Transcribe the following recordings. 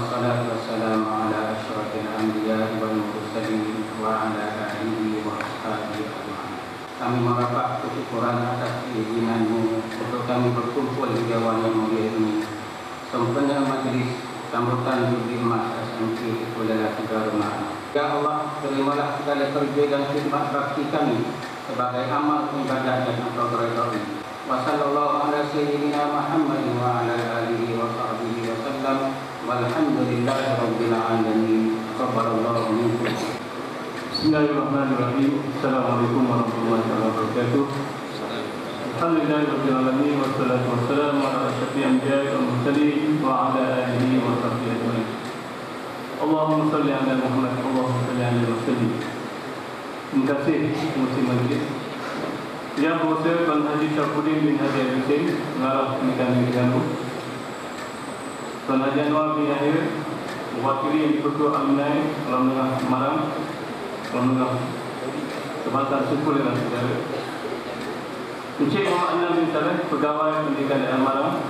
wassalatu wassalamu ala asyrafil anbiya'i wal mursalin wa ala alihi wa ashabihi ajma'in. Kami mengucapkan kesyukuran atas keizinanmu untuk kami berkumpul di Dewan yang mulia ini. Sempurna majlis sambutan Jubli Emas SMK Kuala Negara Malang. Ya Allah, terimalah segala kerja dan khidmat bakti kami sebagai amal ibadah yang Engkau ridhai. Wa sallallahu ala sayyidina Muhammadin wa ala alihi wa sahbihi wa sallam. Walhamdulillahi rabbil alamin. Taqabbalallahu minkum. Bismillahirrahmanirrahim. Assalamualaikum warahmatullahi wabarakatuh. Alhamdulillahirabbil alamin wassalatu wassalamu ala asyrafil anbiya'i wal mursalin wa ala alihi wa sahbihi ajma'in. Allahumma shalli ala Muhammad, Allahumma shalli ala Rasulih. Terima kasih Muslim Majlis Yang Berhormat Tuan Haji Syafuddin bin Haji Al-Husain, Pengarah Pernikahan Negara, Tuan Haji Anwar bin Yahya, mewakili yang dipertua alumni Alam Tengah Semarang, Alam Tengah Kebangsaan Sukul dan Saudara, Encik Muhammad Anam bin Saleh, Pegawai Pendidikan Daerah Marang,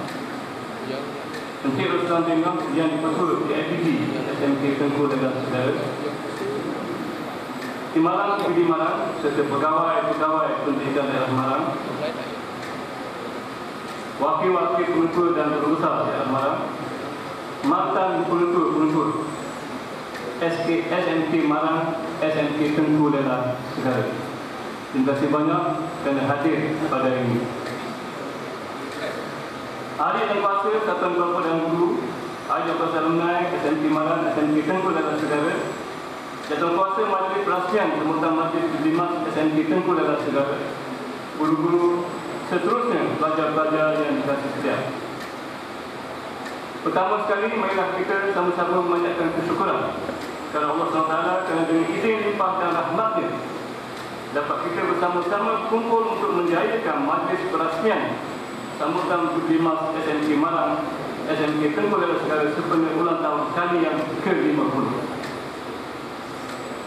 Encik Roslan bin Ngah yang dipertua PIPG SMK Tengku dan Saudara, Timbalan PIPG Marang serta pegawai-pegawai Pendidikan Daerah Marang, wakil-wakil penentu dan berusaha daerah Marang, mantan penentu SMK Marang, SMK Tengku dan Saudara. Terima kasih banyak kerana hadir pada hari ini. Adik dan kuasa Satuan Kelompok dan Guru, adik kuasa alumni SMK Marang, SMK Tengku dan Saudara, Satuan Kuasa Majlis Perhasian Sambutan Majlis Jubli Emas SMK Tengku dan Saudara, guru-guru seterusnya, pelajar-pelajar yang dikasih setia. Pertama sekali, marilah kita sama-sama memanjatkan kesyukuran kepada Allah SWT kerana dengan izin limpah dan rahmatnya dapat kita bersama-sama kumpul untuk menjayakan majlis perasmian sambutan Jubli Emas SMK Marang, SMK Tengku dan Saudara sempena ulang tahun kali yang ke-50.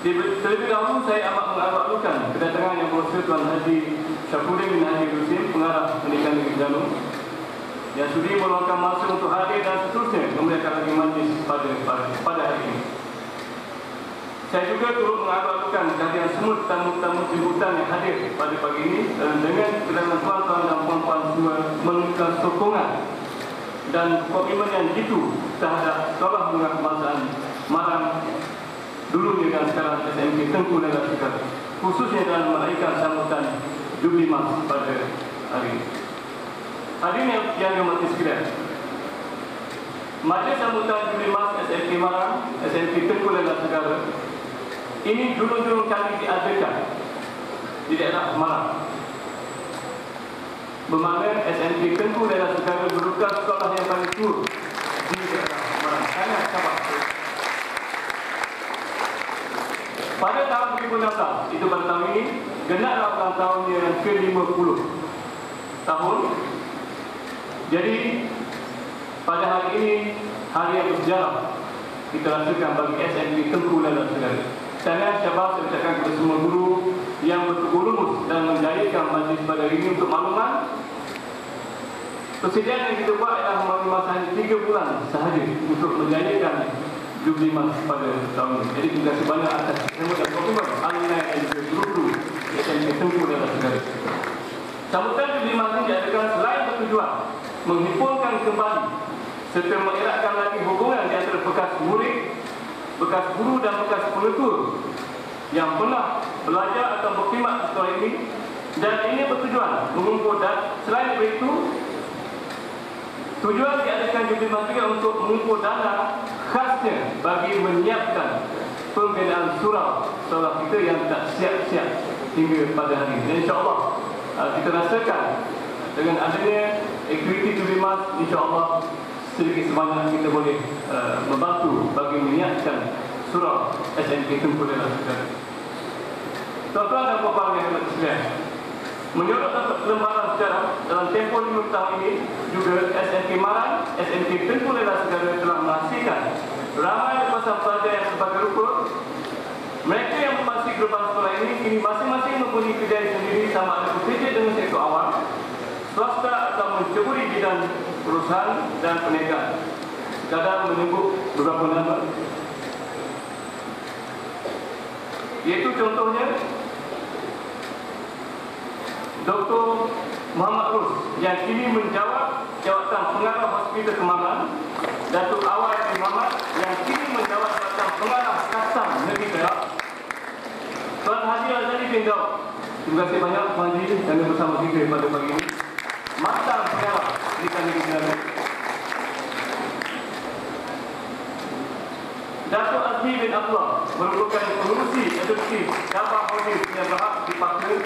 Terlebih dahulu saya amat mengalu-alukan kedatangan Yang Berhormat Tuan Haji Syafuddin bin Haji Al-Husain, Pengarah Pendidikan Negeri Terengganu, yang sudi meluangkan masa untuk hadir dan seterusnya memuliakan lagi majlis pada hari ini. Saya juga turut mengalu-alukan kehadiran semua tamu-tamu jemputan yang hadir pada pagi ini dengan kedatangan tuan-tuan dan puan-puan semua menunjukkan sokongan dan komitmen yang jitu terhadap sekolah menengah kebangsaan Marang dulunya dan sekarang SMK Tengku dan Saudara, khususnya dalam meraihkan sambutan Jubli Emas pada hari ini. Hadirin yang dirahmati sekalian, majlis sambutan Jubli Emas SMK Marang, SMK Tengku dan Saudara ini dulu-dulu kali diadakan di daerah Marang. Bermakna SMK Tengku dan Saudara merupakan sekolah yang paling tua di daerah Marang. Sangat sabar. Pada tahun 2016, itu pada tahun ini, genaplah ulang tahun yang ke-50 tahun. Jadi, pada hari ini, hari yang bersejarah kita rasakan bagi SMK Tengku dan Saudara. Saya syabas ucapkan kepada semua guru yang bertugur dan menjayakan majlis pada hari ini. Untuk makluman, persediaan yang kita buat adalah melalui masa hanya 3 bulan sahaja untuk menjayakan Jubli Emas pada tahun ini. Jadi terima kasih banyak atas khidmat dan komitmen alumni dan juga guru-guru SMK Tengku dan Saudara. Sambutan Jubli Emas ini diadakan selain bertujuan menghimpunkan kembali serta mengeratkan lagi hubungan di antara bekas murid, bekas guru dan bekas penutur yang pernah belajar atau berkhidmat di sekolah ini, dan ini bertujuan mengumpul dan selain itu tujuan diadakan Jubli Emas juga untuk mengumpul dana khasnya bagi menyiapkan pembinaan surau sekolah kita yang tak siap-siap hingga pada hari ini. InsyaAllah kita rasakan dengan adanya aktiviti Jubli Emas, insyaAllah sedikit sebanyak kita boleh membantu bagi menyiapkan surau SMK Tengku dan Saudara. Tuan-tuan dan puan-puan yang berhormat sekalian, menurut lembaran sejarah dalam tempoh 5 tahun ini juga SMK Marang, SMK Tengku dan Saudara telah menghasilkan ramai pasang pelajar yang sebagai rupa. Mereka yang memasuki gerbang sekolah ini kini masing-masing mempunyai kerjaya sendiri, sama ada bekerja dengan sektor awam, swasta atau menceburi bidang perusahaan dan perniagaan. kadang menyebut beberapa nama, iaitu contohnya Dr. Muhammad Rus yang kini menjawab jawatan pengarah Hospital Kemaman, Datuk Awal bin Muhammad yang kini menjawab jawatan pengarah Kastam Negeri Perak, Tuan Haji Azali bin Daud. Terima kasih banyak Tuan Haji yang bersama kita pada pagi ini. Mantan pengarah di Negeri Perak. Datuk Azmi bin Abdullah merupakan pengurusi adopsi Dabah Holding yang berhak dipakai,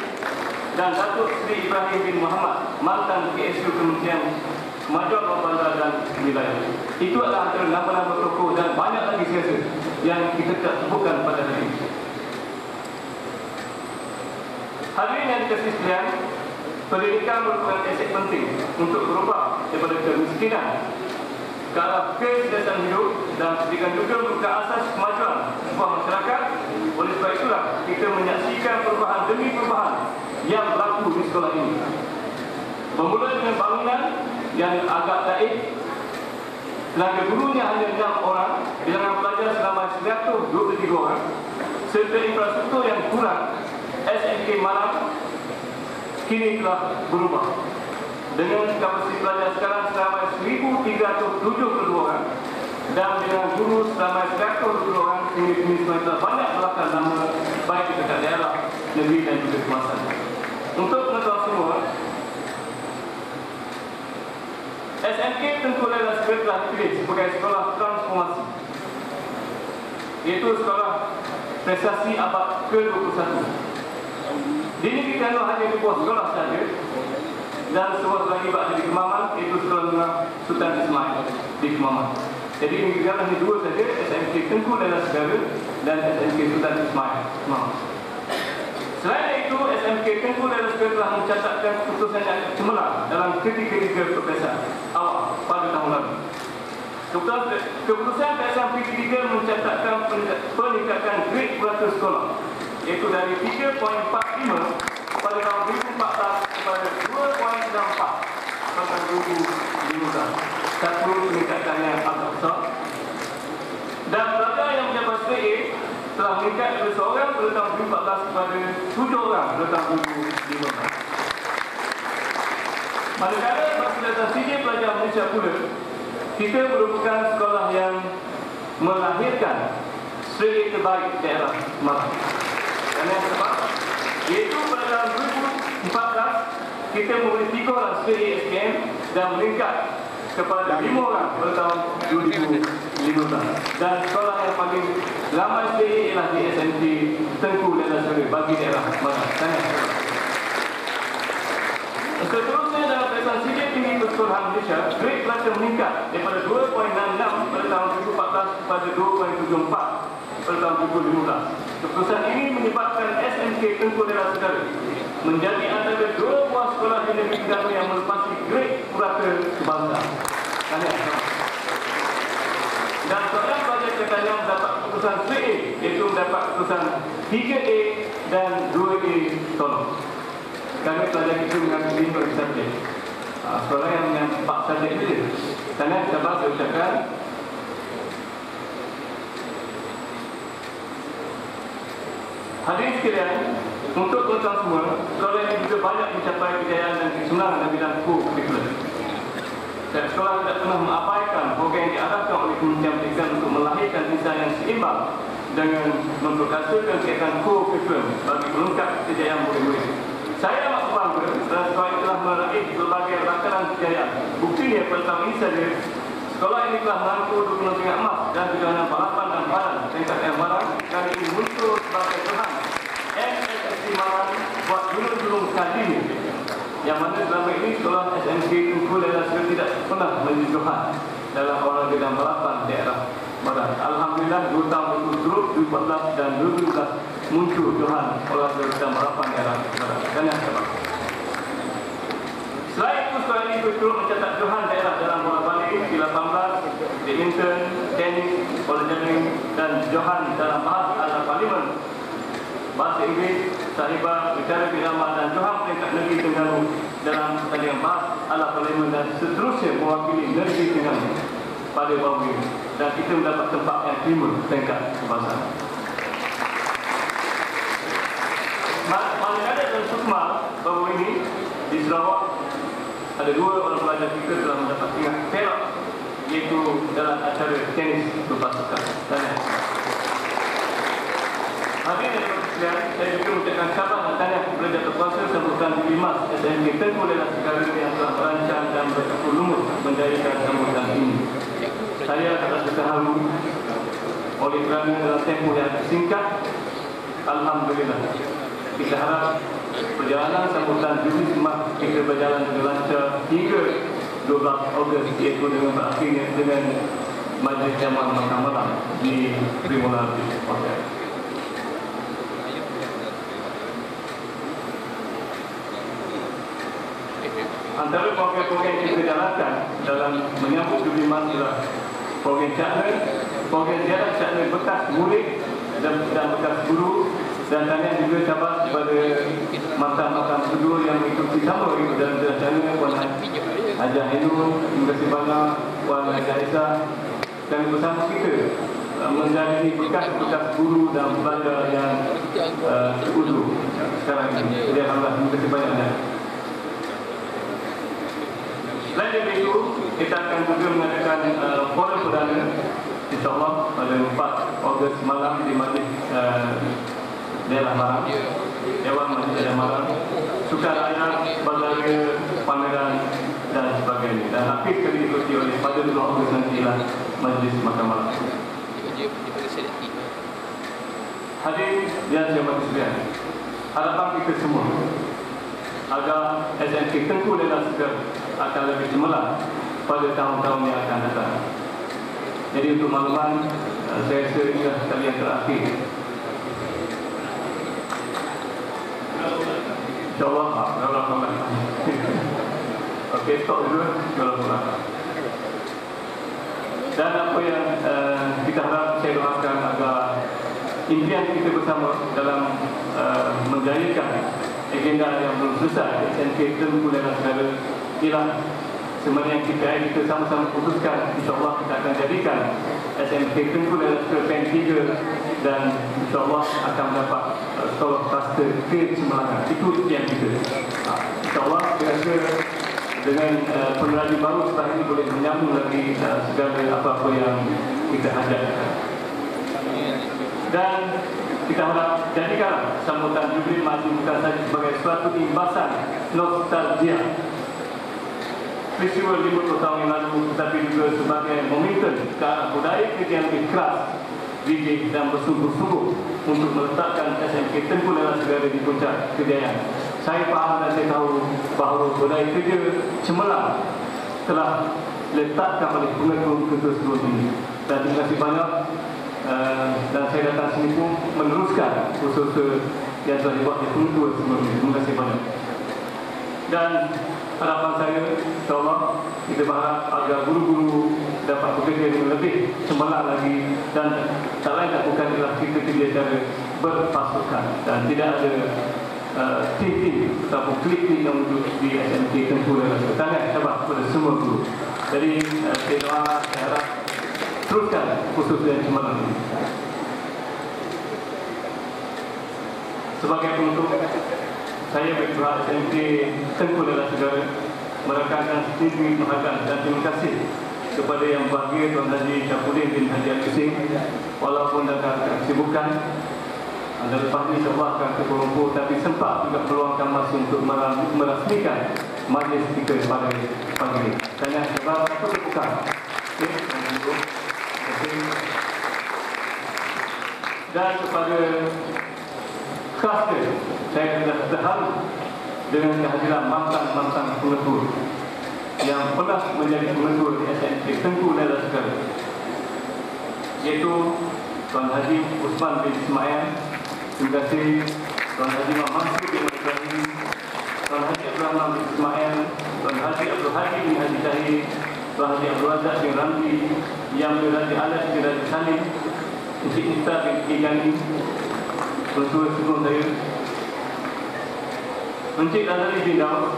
dan Datuk Sri Ibrahim bin Muhammad, mantan KSU Kementerian Kemajuan Bawah Bandar dan Wilayah. Itu adalah antara nama-nama tokoh dan banyak lagi siasa yang kita tak sebutkan pada hari ini. Hadirin yang dikasihi sekalian, pendidikan merupakan aset penting untuk berubah daripada kemiskinan ke arah keselesaan hidup, dan pendidikan juga merupakan asas kemajuan sebuah masyarakat. Oleh sebab itulah kita menyaksikan perubahan demi perubahan yang berlaku di sekolah ini. Bermula dengan bangunan yang agak daif, tenaga gurunya hanya 6 orang, bilangan pelajar selama 123 orang, serta infrastruktur yang kurang, SMK Malang kini telah berubah. Dengan kapasiti pelajar sekarang selama 1,372 orang dan bilangan guru selama 120 orang, kini telah banyak belakang nama baik di dekat daerah, negeri dan juga kemasan. Untuk pengetahuan semua, SMK Tengku Laila Seger telah dipilih sebagai sekolah transformasi, iaitu sekolah prestasi abad ke-21. Di negeri Terengganu hanya 2 sekolah sahaja, dan sebuah lagi berada di Kemaman, iaitu Sekolah Menengah Sultan Ismail di Kemaman. Jadi negeri Terengganu hanya 2 sahaja, SMK Tengku Laila Seger dan SMK Sultan Ismail Kemaman. Selain itu, SMK Tengku Laila Seger telah mencatatkan keputusan yang cemerlang dalam ketiga-tiga peperiksaan awal pada tahun lalu. Keputusan peperiksaan P3 mencatatkan peningkatan grade purata sekolah, iaitu dari 3.45 pada tahun 2014 kepada 2.64 pada tahun 2015. Satu peningkatan yang agak besar. Dan pelajar yang mencapai straight A telah meningkat dari seorang pada tahun 2014 kepada 7 orang pada tahun 2015. Manakala Perkhidmatan Sijil Pelajar Malaysia pula, kita merupakan sekolah yang melahirkan straight A terbaik daerah Malang. Dan yang sebab, iaitu pada tahun 2014 kita memberi 3 orang straight A SPM dan meningkat kepada 5 orang pada tahun 2015. Dan sekolah yang paling ramai straight A ialah di SMK Tengku Laila Seger bagi daerah Malang. Seterusnya dalam peperiksaan sijil tinggi persekolahan Malaysia, grade pelajar meningkat daripada 2.66 pada tahun 2014 kepada 2.74 pada tahun 2015. Keputusan ini menyebabkan SMK Tengku Laila Seger menjadi antara 2 buah sekolah di negeri Terengganu yang melepasi grade purata kebangsaan. Dan seorang pelajar Terengganu mendapat keputusan 3A, iaitu mendapat keputusan 3A dan 2A tolong. Kami pelajar kita mengambil 5 subjek. Sekolah yang mengambil 4 subjek saja. Karena kita bahas ucapkan hadirin sekalian, untuk tuan-tuan semua, sekolah ini juga banyak mencapai kejayaan dan kesenangan dalam bidang kurikuler. Dan sekolah tidak pernah mengabaikan program yang diarahkan oleh Kementerian Pendidikan untuk melahirkan insan yang seimbang dengan memperkasakan kegiatan kurikuler bagi pelengkap kejayaan murid-murid. Saya amat bangga dan sekolah ini telah meraih berbagai rangkaian kejayaan. Buktinya pada tahun ini saja, sekolah ini telah merangkul 2 tingkat emas dan kejohanan balapan dan badan tingkat yang barang. Kali ini muncul sebagai Tuhan MSSC Malang buat julung-julung sekali ini, yang mana selama ini sekolah SMK Tengku Laila Seger tidak pernah menjadi Tuhan dalam olahraga dan balapan daerah badan. Alhamdulillah 2 tahun berturut-turut 2014 dan 2015 muncul Tuhan olahraga dan balapan daerah badan. Dan yang sebab selain itu, sekolah ini berturut mencatat Tuhan daerah dalam bola balik, P18, badminton, tenis, bola jaring dan Johan dalam bahasa ala parlimen, bahasa Inggeris, Sahibah, bicara Birama dan Johan peringkat negeri Terengganu dalam pertandingan bahasa ala parlimen dan seterusnya mewakili negeri Terengganu. pada bahawa ini, dan kita mendapat tempat yang prima tingkat kebangsaan. Manakala dalam Sukma bahawa ini di Sarawak ada 2 orang pelajar kita telah mendapat tingkat perak, iaitu dalam acara tenis berpasukan. Hadirin dan sekalian, saya juga mengucapkan khabar dan tahniah kepada berkuasa sambutan di Limas SMK Tengku Lelas Negara yang telah merancang dan bercampur lumut menjadikan sambutan ini. Saya rasa terharu oleh kerana dalam tempoh yang singkat, alhamdulillah, kita harap perjalanan sambutan Juli Semak kita berjalan dengan lancar hingga 12 Ogos, iaitu dengan berakhirnya dengan majlis jamuan makan malam di Primula Hotel. Antara program-program yang kita jalankan dalam menyambut Juli Mas adalah program Cakna, program ziarah Cakna bekas murid dan bekas guru, dan tahniah juga cabar kepada mantan-mantan kedua yang mengikuti sama dalam Cakna, Puan Haji Ainul, terima kasih banyak Puan Haji Aisyah, dan bersama kita menjadi bekas-bekas guru dan pelajar yang teruzur sekarang ini. Jadi alhamdulillah, terima kasih banyak. Selain dari itu, kita akan juga mengadakan forum perdana, insyaAllah pada 4 Ogos malam di Majlis Daerah Malang, Dewan Majlis Daerah Malang, sukaraya, bazar, pameran dan sebagainya. Dan akhir kali diikuti oleh pada 2 Ogos nanti ialah Majlis Makan Malam. Hadirin yang saya hormati sekalian, harapan kita semua agar SMK Tengku Lelas Negara akan lebih cemerlang pada tahun-tahun yang akan datang. Jadi untuk makluman, saya rasa inilah kali yang terakhir. InsyaAllah, okey, stop dulu. Dan apa yang kita harap, saya doakan agar impian kita bersama dalam menjayakan agenda yang belum selesai SMK Tengku Lelas Negara ialah sebenarnya KPI kita sama-sama putuskan. InsyaAllah kita akan jadikan SMK Tengku Lelas Negara PEN 3 dan InsyaAllah akan mendapat sekolah pastor kecemerlangan. Itu impian kita. InsyaAllah saya rasa dengan peneraju baru setelah ini boleh menyambung lagi segala apa-apa yang kita hajatkan. Dan kita harap jadikan sambutan Jubli Maju bukan saja sebagai suatu imbasan nostalgia peristiwa 50 tahun yang lalu, tetapi juga sebagai momentum ke arah budaya kita yang lebih keras, gigih dan bersungguh-sungguh untuk meletakkan SMK Tengku Lelas Negara di puncak kejayaan. Saya faham dan saya tahu bahawa budaya kerja cemerlang telah letakkan oleh pengetua sebelum ini. Dan terima kasih banyak. Dan saya datang sini pun meneruskan usaha yang telah dibuat oleh pengetua sebelum ini. Terima kasih banyak. Dan harapan saya, insyaAllah kita berharap agar guru-guru dapat bekerja dengan lebih cemerlang lagi, dan tak lain tak bukan ialah kita kerja secara berpasukan dan tidak ada tim-tim ataupun klik-klik yang duduk di SMK Tengku Lelas Negara. Tahniah cabar kepada semua guru. Jadi saya doa, saya harap teruskan khusus yang cemerlang ini. Sebagai penutup, saya berdoa SMK Tengku Lelas Negara merakamkan setinggi penghargaan dan terima kasih kepada yang berbahagia Tuan Haji Syafuddin bin Haji Al-Hussein, walaupun dalam kesibukan dan lepas ini insyaAllah akan ke Kuala Lumpur, tapi sempat juga meluangkan masa untuk merasmikan majlis kita pada pagi ini. Saya sebab satu tepukan. Dan kepada kelasnya, saya sudah terharu dengan kehadiran mantan-mantan pengetua yang pernah menjadi pengetua di SMK Tengku Lelas Negara, iaitu Tuan Haji Usman bin Ismail, terima kasih Tuan Haji Mansur bin Ibrahim, Tuan Haji Abdul Rahman bin Ismail, Tuan Haji Abdul Haji bin Haji Syahid, Tuan Haji Abdul Razak bin Ramli, Yang Haji Alas bin Haji Salim, Encik Nista bin Igani, pengetua sebelum saya, Encik Nazari bin Daud,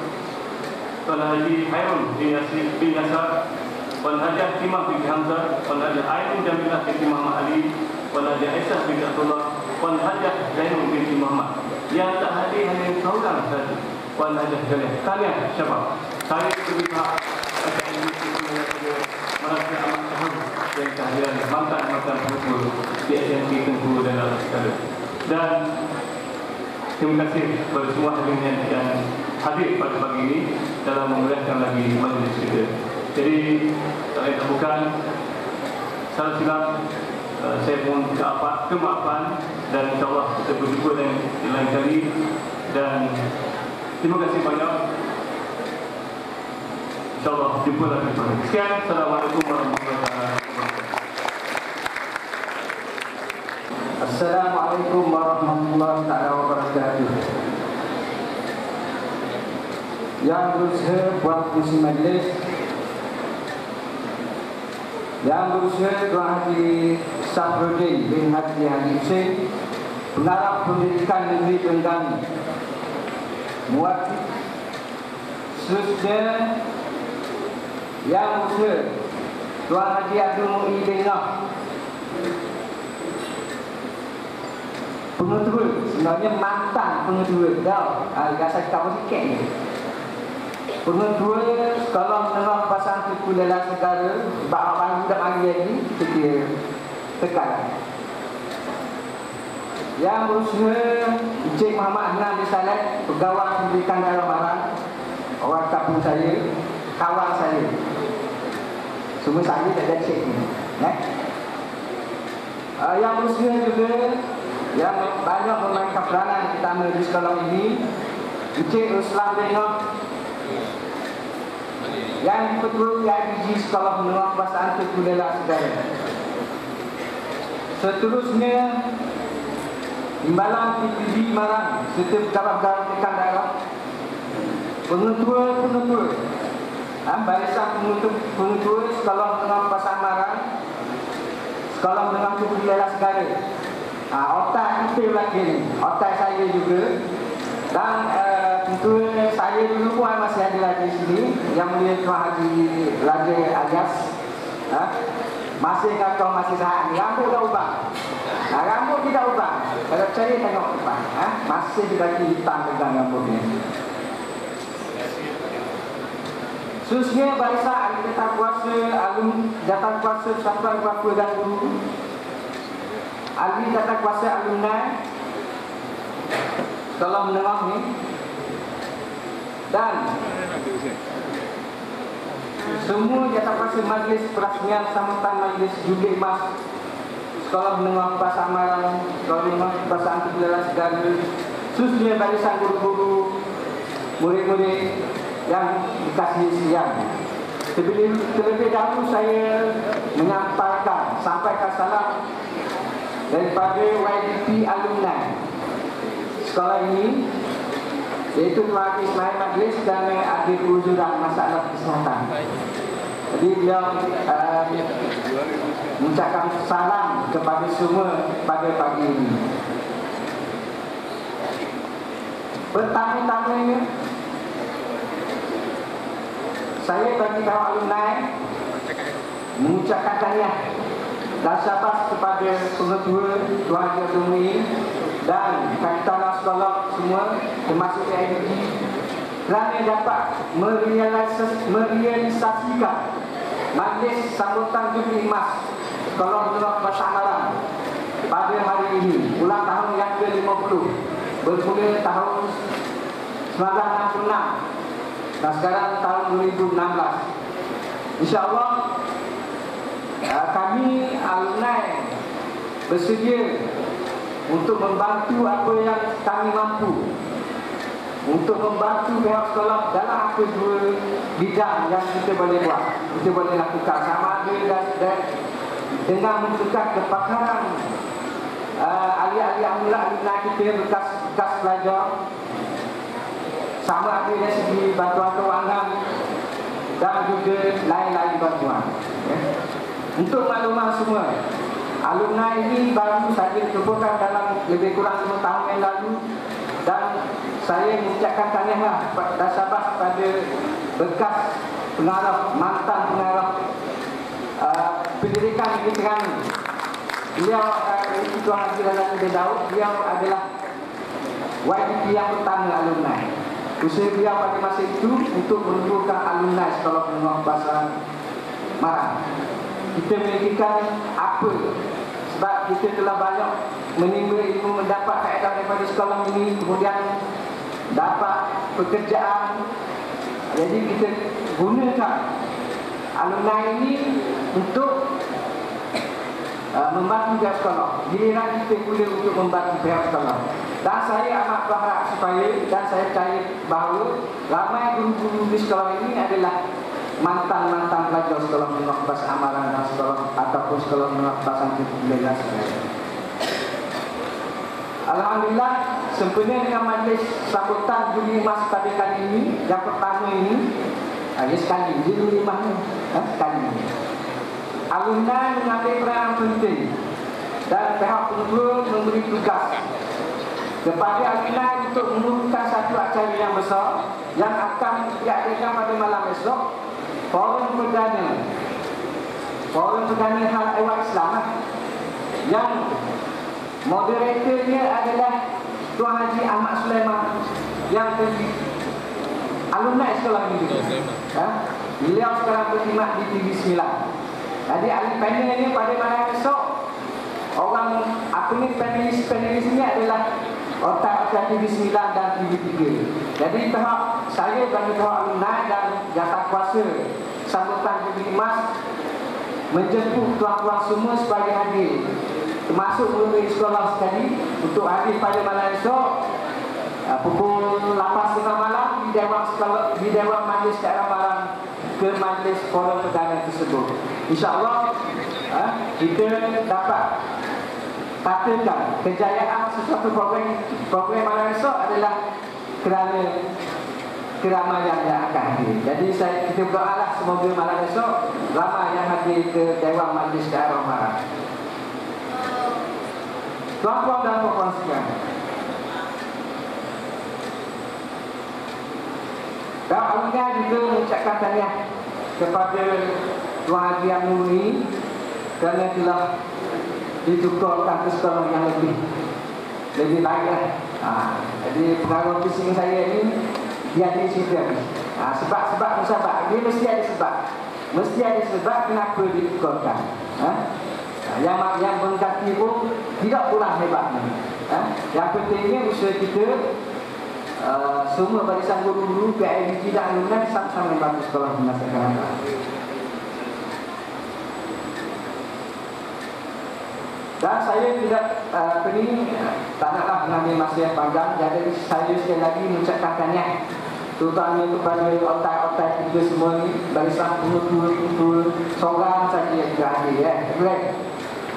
Tuan Haji Hairun bin Yasar, Puan Haji Timah binti Hamzah, Puan Haji Ain Jamilah binti Muhammad Ali, Puan Haji Aisyah binti Abdullah, Puan Haji Zainul binti Muhammad. Yang tak hadir hanya seorang saja, Puan Haji Tahniah Syabab. Saya berpihak Akademi merasa amat terharu dan kehadiran mantan-mantan pengurus di SMK Tengku dan Alas Sekalian. Dan terima kasih kepada semua hadirin yang hadir pada pagi ini dalam memeriahkan lagi majlis kita. Jadi, tak lain tak bukan, salah silap, saya mohon kemaafan dan insyaAllah kita berjumpa dengan lain kali. Dan terima kasih banyak. InsyaAllah jumpa lagi. Sekian. Assalamualaikum warahmatullahi wabarakatuh. Assalamualaikum warahmatullahi wabarakatuh. Yang berusaha buat kursi majlis, yang berusaha Tuan Haji Safruddin bin Haji Hussein, Pengarah Pendidikan Negeri Terengganu, Muwakil. Seterusnya yang berusaha Tuan Haji Abdul Mu'in bin Noh, pengetua, sebenarnya mantan pengetua dah. Rasa kita apa sikit ni. Pengetua Sekolah Menengah Pasang Tuku Lela Segara, sebab orang budak lagi lagi, kita tekan. Yang berusaha Encik Muhammad Adnan bin Saleh, Pegawai Pendidikan Daerah Baran, orang kampung saya, kawan saya. Semua saya tak ada cik ni. Yang berusaha juga yang banyak memainkan peranan utama di sekolah ini, Encik Ruslan bin Noh, yang ketua PIBG Sekolah Menengah Pasang Tuku Lela Segara. Seterusnya Timbalan PPB Marang serta pejabat-pejabat pendidikan daerah, pengetua barisan pengetua Sekolah Menengah Pasang Marang, Sekolah Menengah Tuku Lela Segara. Otak kita lagi ni, otak saya juga. Dan tentu saya dulu pun masih ada lagi di sini, Yang Mulia Tuan Haji Raja Alias. Masih kata masih sahat ni, rambut dah ubah. Rambut tidak ubah. Kalau saya tengok ubah, masih lagi hitam pegang rambut ni. Seterusnya barisan ahli jatah kuasa Persatuan Berapa dan Guru, ahli jatah kuasa alumni Sekolah Menengah ni, dan semua jatah kuasa majlis perasmian sambutan majlis Jubli Emas Sekolah Menengah Pasang Marang, Sekolah Menengah Pasang Tuku Lela Segara, khususnya barisan guru-guru, murid-murid yang dikasihi sekalian. Terlebih dahulu saya menyampaikan, sampaikan salam daripada YDP alumni sekolah ini, iaitu Tuan Haji Ismail Majlis dan Adik Uzuran Masalah Kesihatan. Jadi beliau mengucapkan salam kepada semua pada pagi ini. Pertama-tamanya saya bagi kawan alumni mengucapkan tahniah dan syabas kepada pengetua Tuan Haji Abdul Mu'in dan kapitan sekolah semua termasuk PIBG kerana dapat merealisasikan majlis sambutan Jubli Emas Sekolah Menengah Pasang Marang pada hari ini, ulang tahun yang ke-50, bermula tahun 1966 dan sekarang tahun 2016. InsyaAllah kami alumni bersedia untuk membantu apa yang kami mampu, untuk membantu pihak sekolah dalam apa dua bidang yang kita boleh buat, kita boleh lakukan, sama ada dengan menunjukkan kepakaran ahli-ahli alumni kita, bekas pelajar, sama ada dari segi bantuan kewangan dan juga lain-lain bantuan. Untuk maklumat semua, alumni ini baru saja dikumpulkan dalam lebih kurang 5 tahun yang lalu, dan saya mengucapkan tahniah dan syabas kepada bekas pengarah, mantan pengarah pendidikan di Terengganu. Beliau Tuan Haji Razak bin Daud, beliau adalah YDP yang pertama alumni. Usaha beliau pada masa itu untuk menumbuhkan alumni Sekolah Menengah Bahasa Marang. Kita memikirkan apa, sebab kita telah banyak menimba ilmu, mendapat faedah daripada sekolah ini, kemudian dapat pekerjaan. Jadi kita gunakan alumni ini untuk membantu pihak sekolah. Giliran kita pula untuk membantu pihak sekolah. Dan saya amat berharap supaya, dan saya percaya bahawa ramai guru-guru di sekolah ini adalah mantan-mantan pelajar Sekolah Menengah Bahasa Marang dan sekolah ataupun Sekolah Menengah Bahasa Indonesia. Alhamdulillah, sempena dengan majlis sambutan Juli Emas pada kali ini, yang pertama ini, sekali, Juli Emas ni, sekali ini. Alumni mengambil peranan penting dan pihak pengelola memberi tugas kepada alumni untuk menurunkan satu acara yang besar yang akan diadakan pada malam esok, forum perdana hal ehwal Islam, yang moderatornya adalah Tuan Haji Ahmad Sulaiman yang alumni sekolah ini. Beliau sekarang berkhidmat di TV 9. Jadi ahli panel ini pada malam esok, orang panelis ini adalah otak TV 9 dan TV 3. Jadi pihak saya bagi pihak alumni dan jatah kuasa sambutan Juli Emas menjemput tuan-tuan semua sebagai hadir, termasuk murid sekolah sekali, untuk hadir pada malam esok pukul 8.30 malam di Dewan Majlis Daerah Marang ke majlis forum perdana tersebut. InsyaAllah kita dapat katakan kejayaan sesuatu program malam esok adalah kerana keramaian yang akan hadir. Jadi kita berdoalah semoga malam esok ramai yang hadir ke Dewan Majlis Daerah Marang. Tuan-tuan dan puan-puan sekalian, dan alumni juga mengucapkan tahniah kepada Tuan Haji Amnul ini kerana telah ditukarkan ke sekolah yang lebih baiklah. Jadi pengaruh bising saya ini dia ada cerita ni. Sebab musabak dia mesti ada sebab kenapa ditukarkan. Yang mengganti pun tidak pulang hebatnya. Yang pentingnya usaha kita, semua barisan guru-guru, PIBG dan alumni sama-sama membantu sekolah menyelesaikan. Dan saya tidak tak naklah mengambil masa yang panjang. Jadi saya sekali lagi mengucapkan tahniah terutama kepada otak-otak kita semua ni, barisan pengutul seorang saja yang tidak hadir.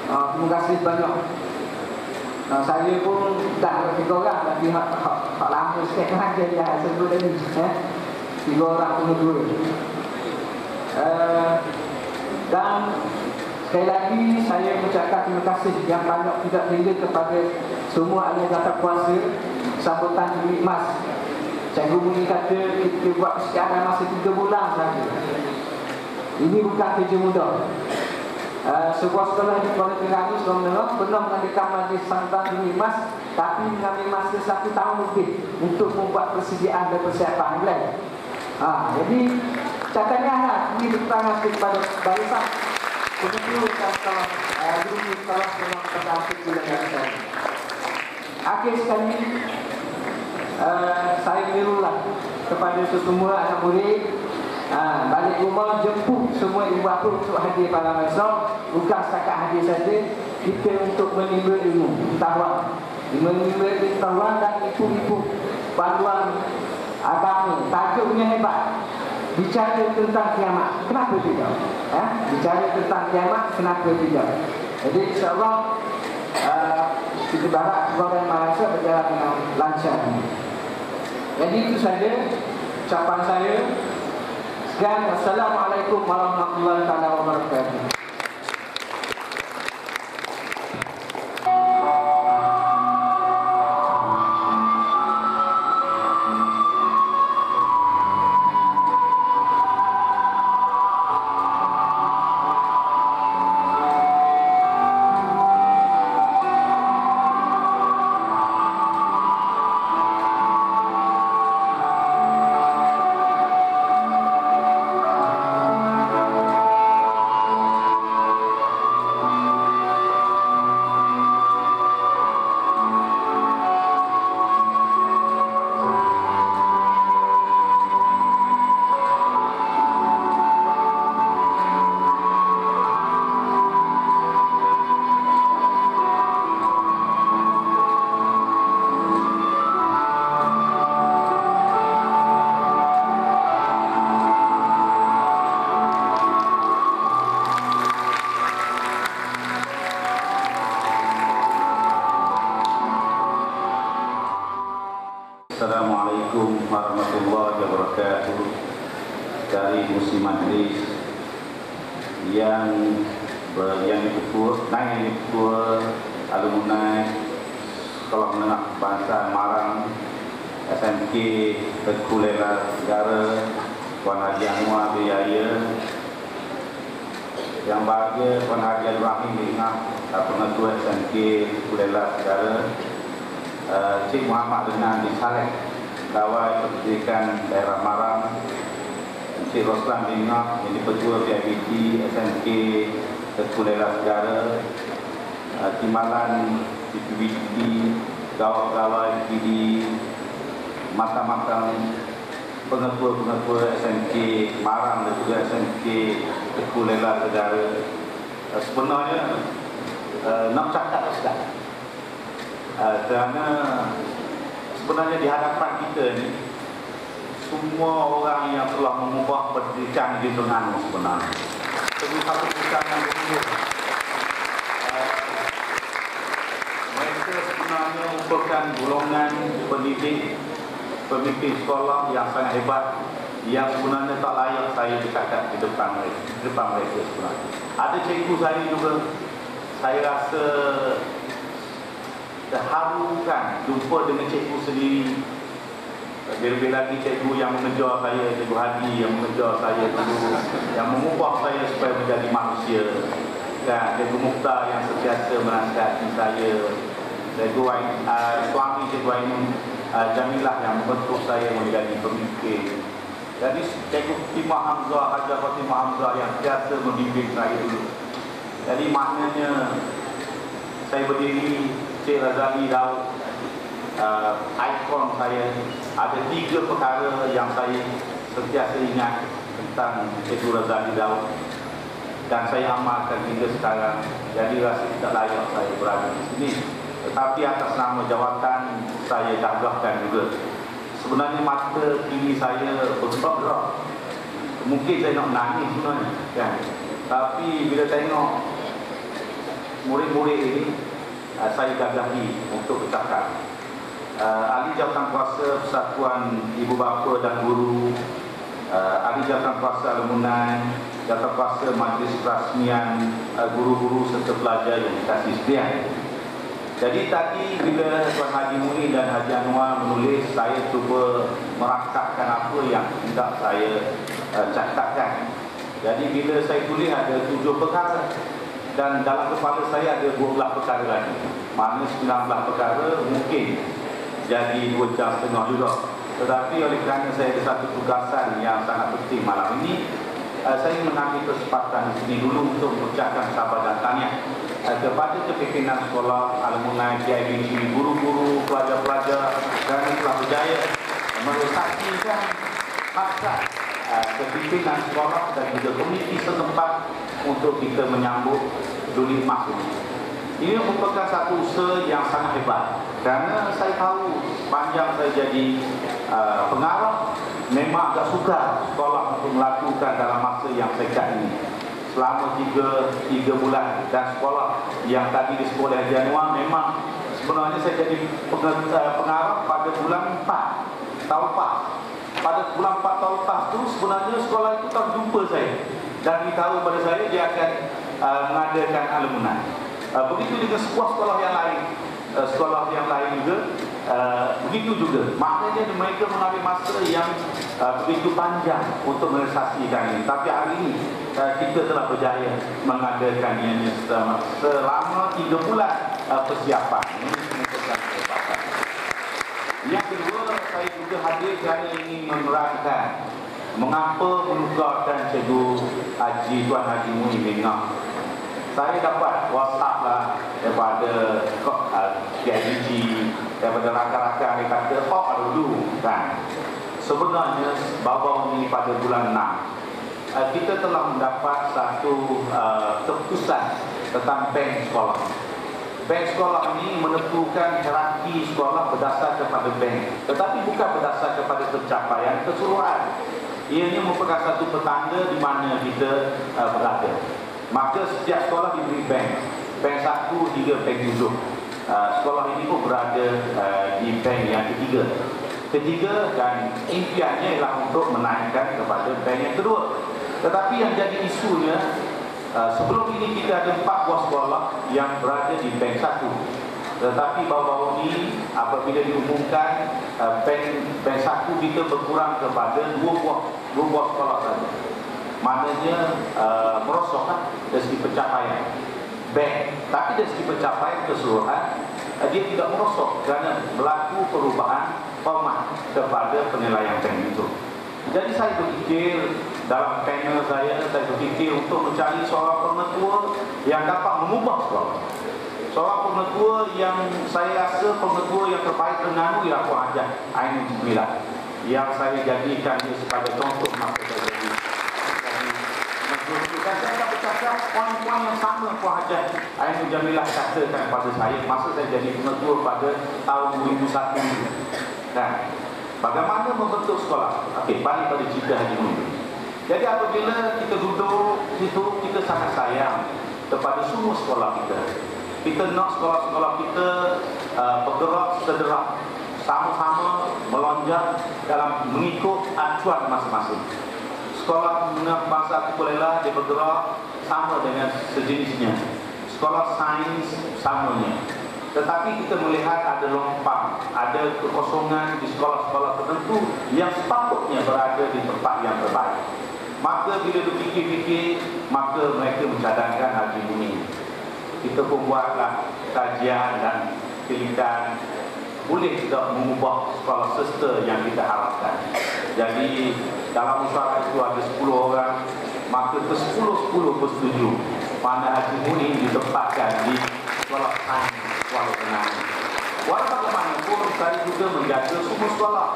Terima kasih banyak. Saya pun dah 3 orang, tapi tak lama sikit saja yang sebut tadi. 3 orang pengutul. Dan sekali lagi saya mengucapkan terima kasih yang banyak tidak hingga kepada semua ahli jatah kuasa sambutan Juli Emas. Cikgu Muni kata kita buat persiapan masa 3 bulan saja. Ini bukan kerja mudah. Sebuah sekolah di Kuala Terengganu Sekolah Menengah pernah mengadakan majlis sambutan Juli Emas, tapi mengambil masa 1 tahun lebih untuk membuat persediaan dan persiapan lain. Jadi catatannya ini bertanya kepada barisan pengutul sekolah guru sekolah Menengah pada bulan. Akhir sekali, saya menyerulah kepada semua anak murid balik rumah, jemput semua ibu bapa untuk hadir pada esok. Bukan setakat hadir saja, kita untuk menimba ilmu pengetahuan dan ibu-ibu panduan agama. Tajuknya hebat, bicara tentang kiamat, kenapa tidak? Bicara tentang kiamat, kenapa tidak? Jadi insyaAllah kita berharap program Malaysia berjalan dengan lancar. Jadi itu saja ucapan saya. Sekian, wassalamualaikum warahmatullahi wabarakatuh. naik ini ketua alumni Sekolah Menengah Bahasa Marang SMK Teguh Lela Negara, Tuan Haji Anwar Biaya, yang bahagia Tuan Haji Ibrahim Bingah, Pengetua SMK Teguh Lela Negara, Cik Muhammad Renan di Saleh, Kawai Pendidikan Daerah Marang, Cik Roslan Bingah, ini Ketua PIBT SMK Teguh Lela Negara, Timalan PIBT, Kawai PD, Makam-makam pengetua-pengetua SMK Marang dan juga SMK Teguh Lela Negara. Sebenarnya nak cakap Ustaz, kerana sebenarnya di hadapan kita ni semua orang yang telah mengubah pendidikan di Terengganu sebenarnya. Sebab satu pendidikan yang berbeza. Mereka sebenarnya merupakan golongan pendidik, pemimpin sekolah yang sangat hebat, yang sebenarnya tak layak saya bercakap di depan mereka sebenarnya. Ada cikgu saya juga, saya rasa terharukan jumpa dengan cikgu sendiri. Lebih lagi cikgu yang mengejar saya, Cikgu Hadi yang mengejar saya dulu, yang mengubah saya supaya menjadi manusia. Dan Cikgu Mukhtar yang sentiasa menasihati saya, Cikgu suami Cikgu Ainun Jamilah yang membentuk saya menjadi pemimpin. Jadi Cikgu Fatimah Hamzah, Hajar Fatimah Hamzah yang sentiasa membimbing saya dulu. Jadi maknanya saya berdiri, Cik Razali Daud, ikon saya. Ada 3 perkara yang saya sentiasa ingat tentang Cikgu Razali Daud dan saya amalkan hingga sekarang. Jadi rasa tidak layak saya berada di sini, tetapi atas nama jawatan saya gagahkan juga. Sebenarnya mata kiri saya bergerak-gerak, mungkin saya nak menangis sebenarnya kan? Tapi bila tengok murid-murid ini, saya gagahi untuk bercakap. Ahli Jabatan Kuasa Persatuan Ibu Bapa dan Guru, Ahli Jabatan Kuasa Alumni, Jabatan Kuasa Majlis Perasmian Guru-guru serta pelajar yang dikasih sekalian. Jadi tadi bila Tuan Haji Muni dan Haji Anwar menulis, saya cuba merakatkan apa yang hendak saya cakapkan. Jadi bila saya tulis ada 7 perkara dan dalam kepala saya ada 12 perkara lagi. Maknanya 19 perkara, mungkin jadi 2 jam setengah juga. Tetapi oleh kerana saya ada satu tugasan yang sangat penting malam ini, saya mengambil kesempatan di sini dulu untuk mengucapkan sahabat dan tahniah kepada kepimpinan sekolah, alumni, PIBT, guru-guru, pelajar-pelajar kerana telah berjaya meresaksikan hasrat kepimpinan sekolah dan juga komuniti setempat untuk kita menyambut Duli Emas ini. Ini merupakan satu usaha yang sangat hebat, kerana saya tahu sepanjang saya jadi pengarah, memang agak sukar sekolah untuk melakukan dalam masa yang singkat ini. Selama 3 bulan, dan sekolah yang tadi di sekolah Januari memang sebenarnya saya jadi pengarah pada bulan 4 tahun lepas. Pada bulan 4 tahun lepas itu sebenarnya sekolah itu tak jumpa saya dan beritahu pada saya dia akan mengadakan alumni. Begitu dengan sebuah sekolah yang lain, juga begitu juga. Maknanya mereka mengambil masa yang begitu panjang untuk merealisasikan ini. Tapi hari ini kita telah berjaya mengadakan ini selama 3 bulan persiapan. Ini menunjukkan kehebatan. Yang kedua, saya juga hadir kerana ingin menerangkan mengapa menukarkan Cikgu Haji Tuan Haji Muni Bingah. Saya dapat WhatsApp lah daripada PIBT, daripada rakan-rakan yang kata, dulu kan. Sebenarnya baru ini pada bulan 6 kita telah mendapat satu keputusan tentang bank sekolah. Bank sekolah ini menentukan hierarki sekolah berdasar kepada bank, tetapi bukan berdasar kepada pencapaian keseluruhan. Ianya merupakan satu petanda di mana kita berada. Maka setiap sekolah diberi bank 1 hingga bank 7. Sekolah ini pun berada di bank yang ketiga dan impiannya ialah untuk menaikkan kepada bank yang kedua. Tetapi yang jadi isunya Sebelum ini kita ada 4 buah sekolah yang berada di bank 1. Tetapi baru-baru ini apabila diumumkan bank 1 kita berkurang kepada 2 buah sekolah saja. Maknanya merosot dari segi pencapaian bank. Tapi dari segi pencapaian keseluruhan dia tidak merosot kerana berlaku perubahan format kepada penilaian bank itu. Jadi saya berfikir dalam panel saya berfikir untuk mencari seorang pengetua yang dapat mengubah sekolah. Seorang pengetua yang saya rasa pengetua yang terbaik Terengganu ialah Puan Hajah Ainul Jamilah, yang saya jadikan dia sebagai contoh masa saya jadi. Dan saya dah bercakap poin-poin yang sama Puan Hajah Ainul Jamilah katakan pada saya masa saya jadi pengetua pada tahun 2001. Dan bagaimana membentuk sekolah? Okey, balik pada cerita Haji Munir. Jadi apabila kita duduk situ, kita sangat sayang kepada semua sekolah kita. Kita nak sekolah-sekolah kita bergerak sederak, sama-sama melonjak dalam mengikut acuan masing-masing. Sekolah menengah bangsa Kuala dia bergerak sama dengan sejenisnya. Sekolah sains samanya. Tetapi kita melihat ada lompang, ada kekosongan di sekolah-sekolah tertentu yang sepatutnya berada di tempat yang terbaik. Maka bila dipikir-fikir, maka mereka mencadangkan Haji Munir. Kita pun buatlah kajian dan pilihan boleh tidak mengubah sekolah sester yang kita harapkan. Jadi dalam musyawarah itu ada 10 orang, maka ke-10 bersetuju mana Haji Munir ditempatkan di sekolah sains Kuala Terengganu. Walau bagaimanapun saya juga menjaga semua sekolah.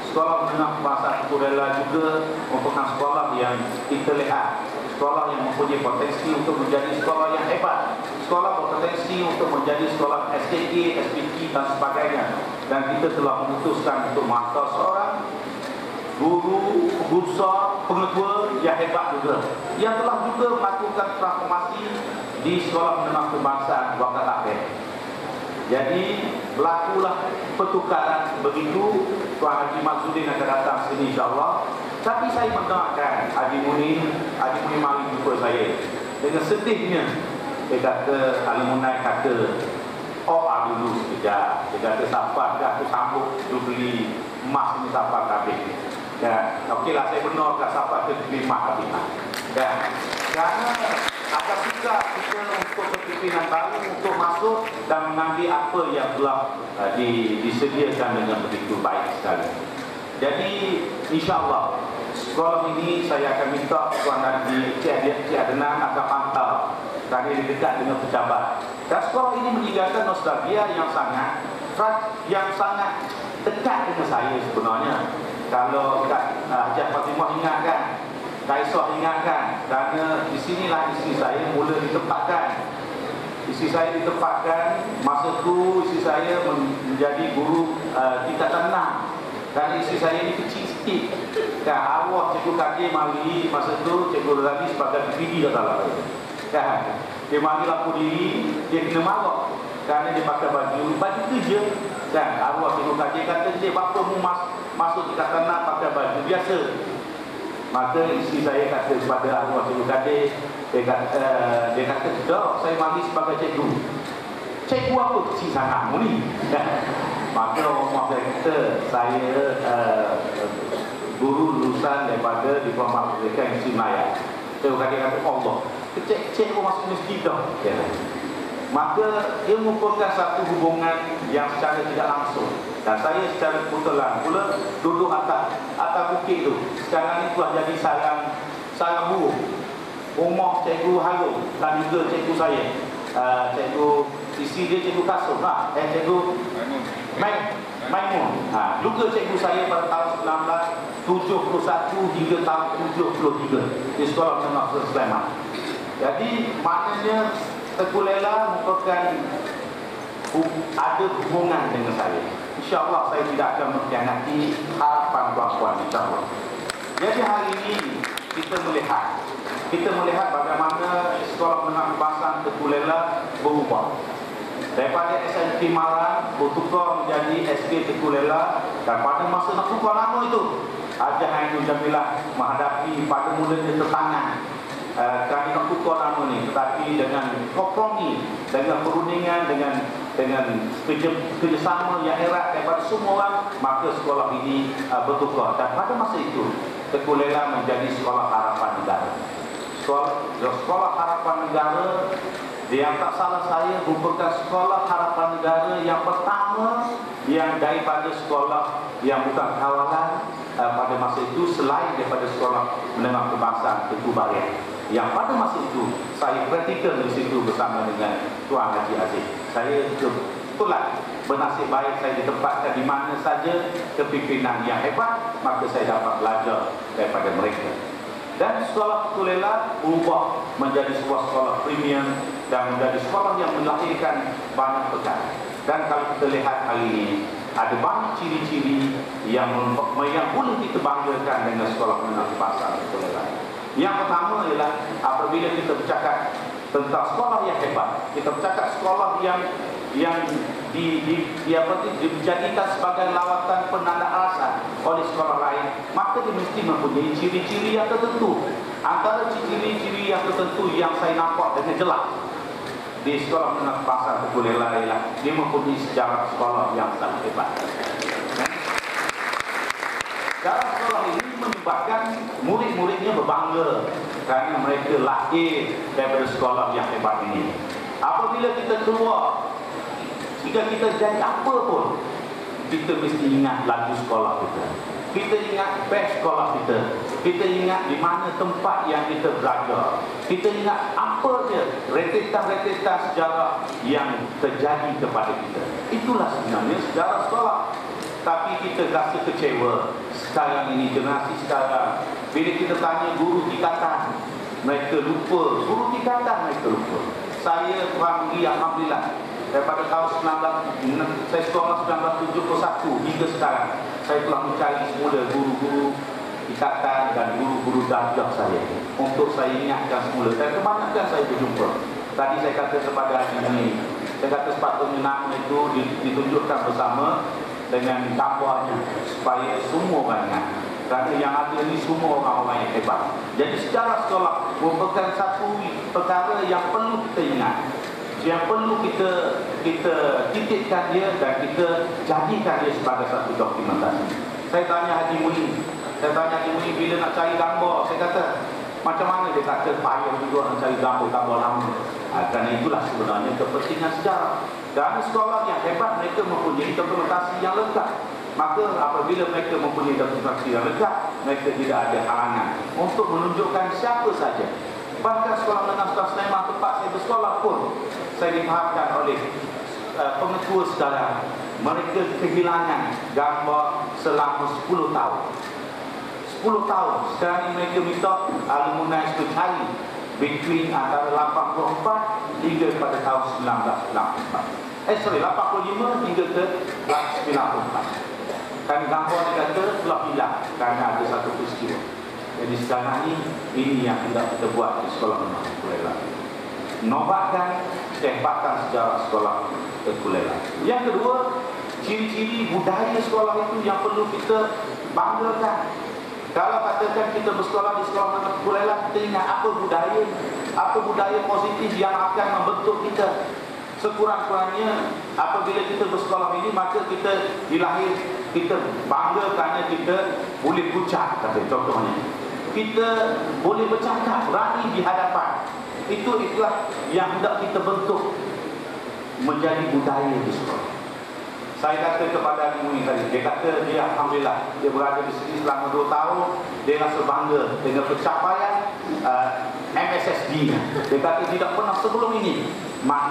Sekolah menengah bahasa Kuala juga merupakan sekolah yang kita lihat, sekolah yang mempunyai potensi untuk menjadi sekolah yang hebat, sekolah berpotensi untuk menjadi sekolah SKK, SPK dan sebagainya. Dan kita telah memutuskan untuk menghantar seorang guru besar, pengetua yang hebat juga, yang telah juga melakukan transformasi di sekolah menengah kebangsaan Waqat Akhir. Jadi berlakulah pertukaran begitu. Tuan Haji Maksudin akan datang sini insyaAllah. Tapi saya mendoakan Haji Munir mari jumpa saya. Dengan sedihnya dia kata, alumni kata, dulu sekejap. Dia kata, sabar dah aku sambut tu beli emas ni sabar habis. Dan okeylah saya benarkan sabar tu beli emas habis. Dan kerana agak susah kita untuk berpimpinan baru untuk masuk dan mengambil apa yang telah disediakan dengan begitu baik sekali. Jadi insyaAllah sekolah ini saya akan minta Tuan Haji Cik Adnan akan pantau kerana dia dekat dengan pejabat. Dan sekolah ini meninggalkan nostalgia yang sangat dekat dengan saya sebenarnya. Kalau Haji Fatimah ingatkan, Kaisah ingatkan, kerana di sinilah isteri saya mula ditempatkan. Isteri saya ditempatkan, masa tu isteri saya menjadi guru tingkatan 6. Dan isteri saya ni kecil sikit. Dan arwah Cikgu Kadir mari masa tu, Cikgu Razali sebagai PPD dah salah. Kan? Dia mari lampu diri, dia kena marah kerana dia pakai baju kerja. Dan arwah Cikgu Kadir kata, dia bapa mu masuk tingkatan 6 pakai baju biasa. Maka isteri saya kata kepada arwah Cikgu Kadir, dia kata tidak, saya mari sebagai cikgu. Cikgu apa kecil sangat mu ni? Maka rumah saya kata, saya guru lulusan daripada Diploma Pendidikan Institut Melayu. Cikgu Kadir kata, Allah, cikgu masuk masjid dah. Maka ia merupakan satu hubungan yang secara tidak langsung. Dan saya secara kebetulan pula duduk atas bukit tu. Sekarang ni telah jadi sarang burung. Rumah Cikgu Harun dan juga cikgu saya, cikgu isi dia Cikgu Kasum, Cikgu Maimun. Juga cikgu saya pada tahun 1971 hingga tahun 73 di Sekolah Menengah Sulaiman. Jadi maknanya Teguh Lela merupakan ada hubungan dengan saya. InsyaAllah saya tidak akan mengkhianati harapan puan-puan, insyaAllah. Jadi hari ini kita melihat bagaimana Sekolah Menengah Kebangsaan Teguh Lela berubah. Daripada SMP Marang bertukar menjadi SK Teguh Lela. Dan pada masa nak tukar nama itu, Hajah Ainul Jamilah menghadapi pada mulanya tertangan kami nak tukar nama ni, tetapi dengan kompromi, dengan perundingan, dengan kerjasama yang erat daripada semua orang, maka sekolah ini bertukar. Dan pada masa itu, Teguh Lela menjadi sekolah harapan negara. Sekolah harapan negara, yang tak salah saya, merupakan sekolah harapan negara yang pertama yang daripada sekolah yang bukan kawalan pada masa itu, selain daripada sekolah menengah kebangsaan Teguh Barian, yang pada masa itu saya praktikal di situ bersama dengan Tuan Haji Aziz. Saya kebetulan bernasib baik, saya ditempatkan di mana saja kepimpinan yang hebat, maka saya dapat belajar daripada mereka. Dan sekolah Teguh Lela berubah menjadi sebuah sekolah premium dan menjadi sekolah yang melahirkan banyak perkara. Dan kalau kita lihat hari ini, ada banyak ciri-ciri yang boleh kita banggakan dengan sekolah menengah kebangsaan Teguh Lela. Yang pertama ialah apabila kita bercakap tentang sekolah yang hebat, kita bercakap sekolah yang dijadikan sebagai lawatan penanda arasan oleh sekolah lain, maka dia mesti mempunyai ciri-ciri yang tertentu. Antara ciri-ciri yang tertentu yang saya nampak dengan jelas di sekolah menengah kebangsaan Teguh Lela ialah dia mempunyai sejarah sekolah yang sangat hebat. Sejarah sekolah ini menyebabkan murid-muridnya berbangga kerana mereka lahir daripada sekolah yang hebat ini. Apabila kita keluar, jika kita jadi apa pun, kita mesti ingat lagu sekolah kita. Kita ingat best sekolah kita. Kita ingat di mana tempat yang kita belajar. Kita ingat apa dia rentetan-rentetan sejarah yang terjadi kepada kita. Itulah sebenarnya sejarah sekolah. Tapi kita rasa kecewa sekarang ini, generasi sekarang, bila kita tanya guru tingkatan, mereka lupa. Guru tingkatan mereka lupa. Saya kurang pergi, alhamdulillah, daripada tahun saya sekolah 1971 hingga sekarang, saya telah mencari semula guru-guru ikatan dan guru-guru darjah saya untuk saya ingatkan semula. Dan kebanyakan saya berjumpa. Tadi saya kata kepada ini, saya kata sepatutnya nama itu ditunjukkan bersama dengan gambarnya supaya semua orang ingat. Kerana yang ada ini semua orang-orang yang hebat. Jadi sejarah sekolah merupakan satu perkara yang perlu kita ingat, yang perlu kita titikkan dia dan kita jadikan dia sebagai satu dokumentasi. Saya tanya Haji Muni, bila nak cari gambar, saya kata macam mana? Dia kata payah juga nak cari gambar lama. Kerana itulah sebenarnya kepentingan sejarah. Dan sekolah yang hebat, mereka mempunyai dokumentasi yang lengkap. Maka apabila mereka mempunyai dokumentasi yang lengkap, mereka tidak ada halangan untuk menunjukkan siapa saja. Bahkan sekolah menengah Sleman tempat saya bersekolah pun, saya difahamkan oleh pengetua sekarang, mereka kehilangan gambar selama 10 tahun. 10 tahun. Sekarang ini mereka minta alumni mencari between antara 84 hingga pada tahun 1994. 85 hingga ke 94. Kan gambar dikata telah hilang kerana ada satu peristiwa. Jadi sekarang ini yang tidak kita buat di sekolah menengah Teguh Lela. Nobatkan kehebatan sejarah sekolah Teguh Lela. Yang kedua, ciri-ciri budaya sekolah itu yang perlu kita banggakan. Kalau katakan kita bersekolah di sekolah menengah Teguh Lela, kita ingat apa budaya positif yang akan membentuk kita. Sekurang-kurangnya apabila kita bersekolah ini, maka kita dilahir, kita bangga kerana kita boleh ucap, kata contohnya. Kita boleh bercakap, berani di hadapan. Itulah yang hendak kita bentuk menjadi budaya di sekolah. Saya kata kepada Haji Muni tadi, dia kata dia alhamdulillah, dia berada di sini selama 2 tahun, dia rasa bangga dengan pencapaian MSSD. Dia kata tidak pernah sebelum ini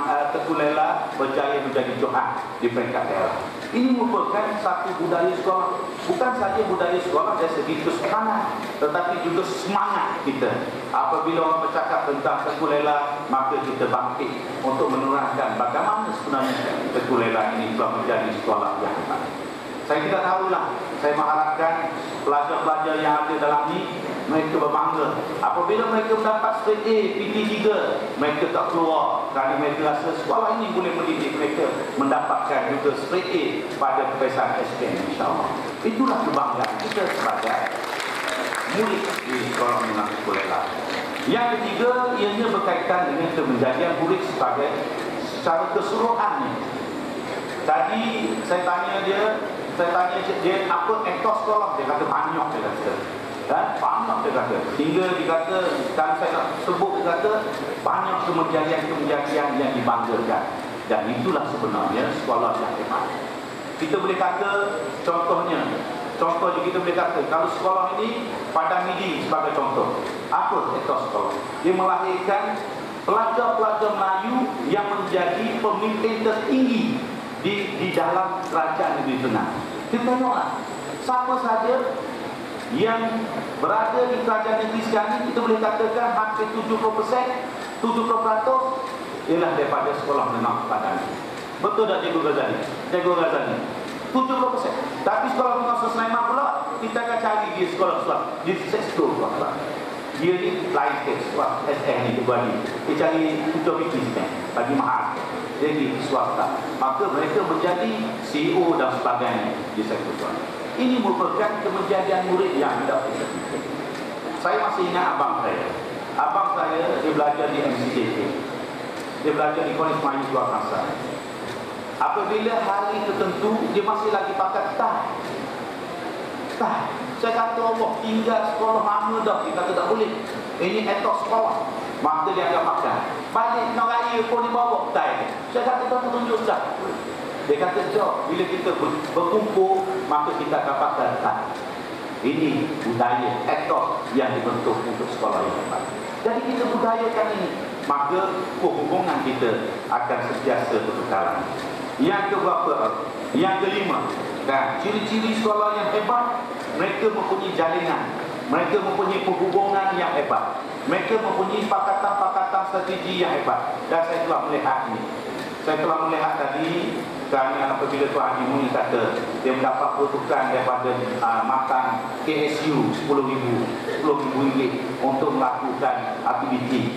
Teguh Lela berjaya menjadi Johan di peringkat daerah. Ini merupakan satu budaya sekolah. Bukan saja budaya sekolah dari segi kesukanan, tetapi juga semangat kita. Apabila orang bercakap tentang Teguh Lela, maka kita bangkit untuk menerangkan bagaimana sebenarnya Teguh Lela ini telah menjadi sekolah yang hebat. Saya tidak tahulah. Saya mengharapkan pelajar-pelajar yang ada dalam ini, mereka berbangga. Apabila mereka mendapat straight A, PT3, mereka tak keluar kerana mereka rasa sekolah ini boleh mendidik mereka mendapatkan juga straight A pada peperiksaan SPM, insyaAllah. Itulah kebanggaan kita sebagai murid di sekolah menengah Teguh Lela. Yang ketiga, ianya berkaitan dengan kemenjadian murid secara keseluruhannya. Tadi saya tanya dia apa etos sekolah, dia kata banyak, dia kata. Dan banyak dia kata. Hingga dia kata, kalau saya nak sebut, dia kata banyak kemenjadian yang dibanggakan. Dan itulah sebenarnya sekolah yang hebat. Kita boleh kata contohnya kita boleh kata kalau sekolah ini Padang Midi sebagai contoh. Apa etos sekolah? Dia melahirkan pelajar-pelajar Melayu yang menjadi pemimpin tertinggi di dalam kerajaan negeri Penang. Kita tengoklah siapa saja yang berada di kerajaan negeri sekarang ini, kita boleh katakan hampir 70% ialah daripada sekolah menengah Padang. Betul tak Cikgu Ghazali? 70%. Tapi sekolah menengah Sulaiman pula, kita akan cari dia sekolah-sekolah di sektor pula. Dia ni lain sektor, SM ni dia cari tujuh bisnes bagi mahal. Jadi swasta. Maka mereka menjadi CEO dan sebagainya di sektor swasta. Ini merupakan kemenjadian murid yang tidak bisa. Saya masih ingat abang saya. Abang saya dia belajar di MCJK. Dia belajar di Kolej Melayu Keluarga. Apabila hari tertentu dia masih lagi pakai tie. Saya kata Allah, tinggal sekolah lama dah. Dia kata tak boleh. Ini etos sekolah. Maka dia akan makan. Balik nak raya pun dia bawa tie. Saya kata tak tunjuk dah. Dia kata jom, bila kita berkumpul, maka kita akan pakai tie. Ini budaya etos yang dibentuk untuk sekolah yang hebat. Jadi kita budayakan ini, maka hubungan kita akan sentiasa berkekalan. Yang keberapa? Yang kelima, dan ciri-ciri sekolah yang hebat, mereka mempunyai jalinan, mereka mempunyai hubungan yang hebat, mereka mempunyai pakatan-pakatan strategi yang hebat. Dan saya telah melihat ini. Saya telah melihat tadi, kerana apabila Tuan Haji Muni kata dia mendapat pertukaran daripada matang KSU RM10,000 untuk melakukan aktiviti.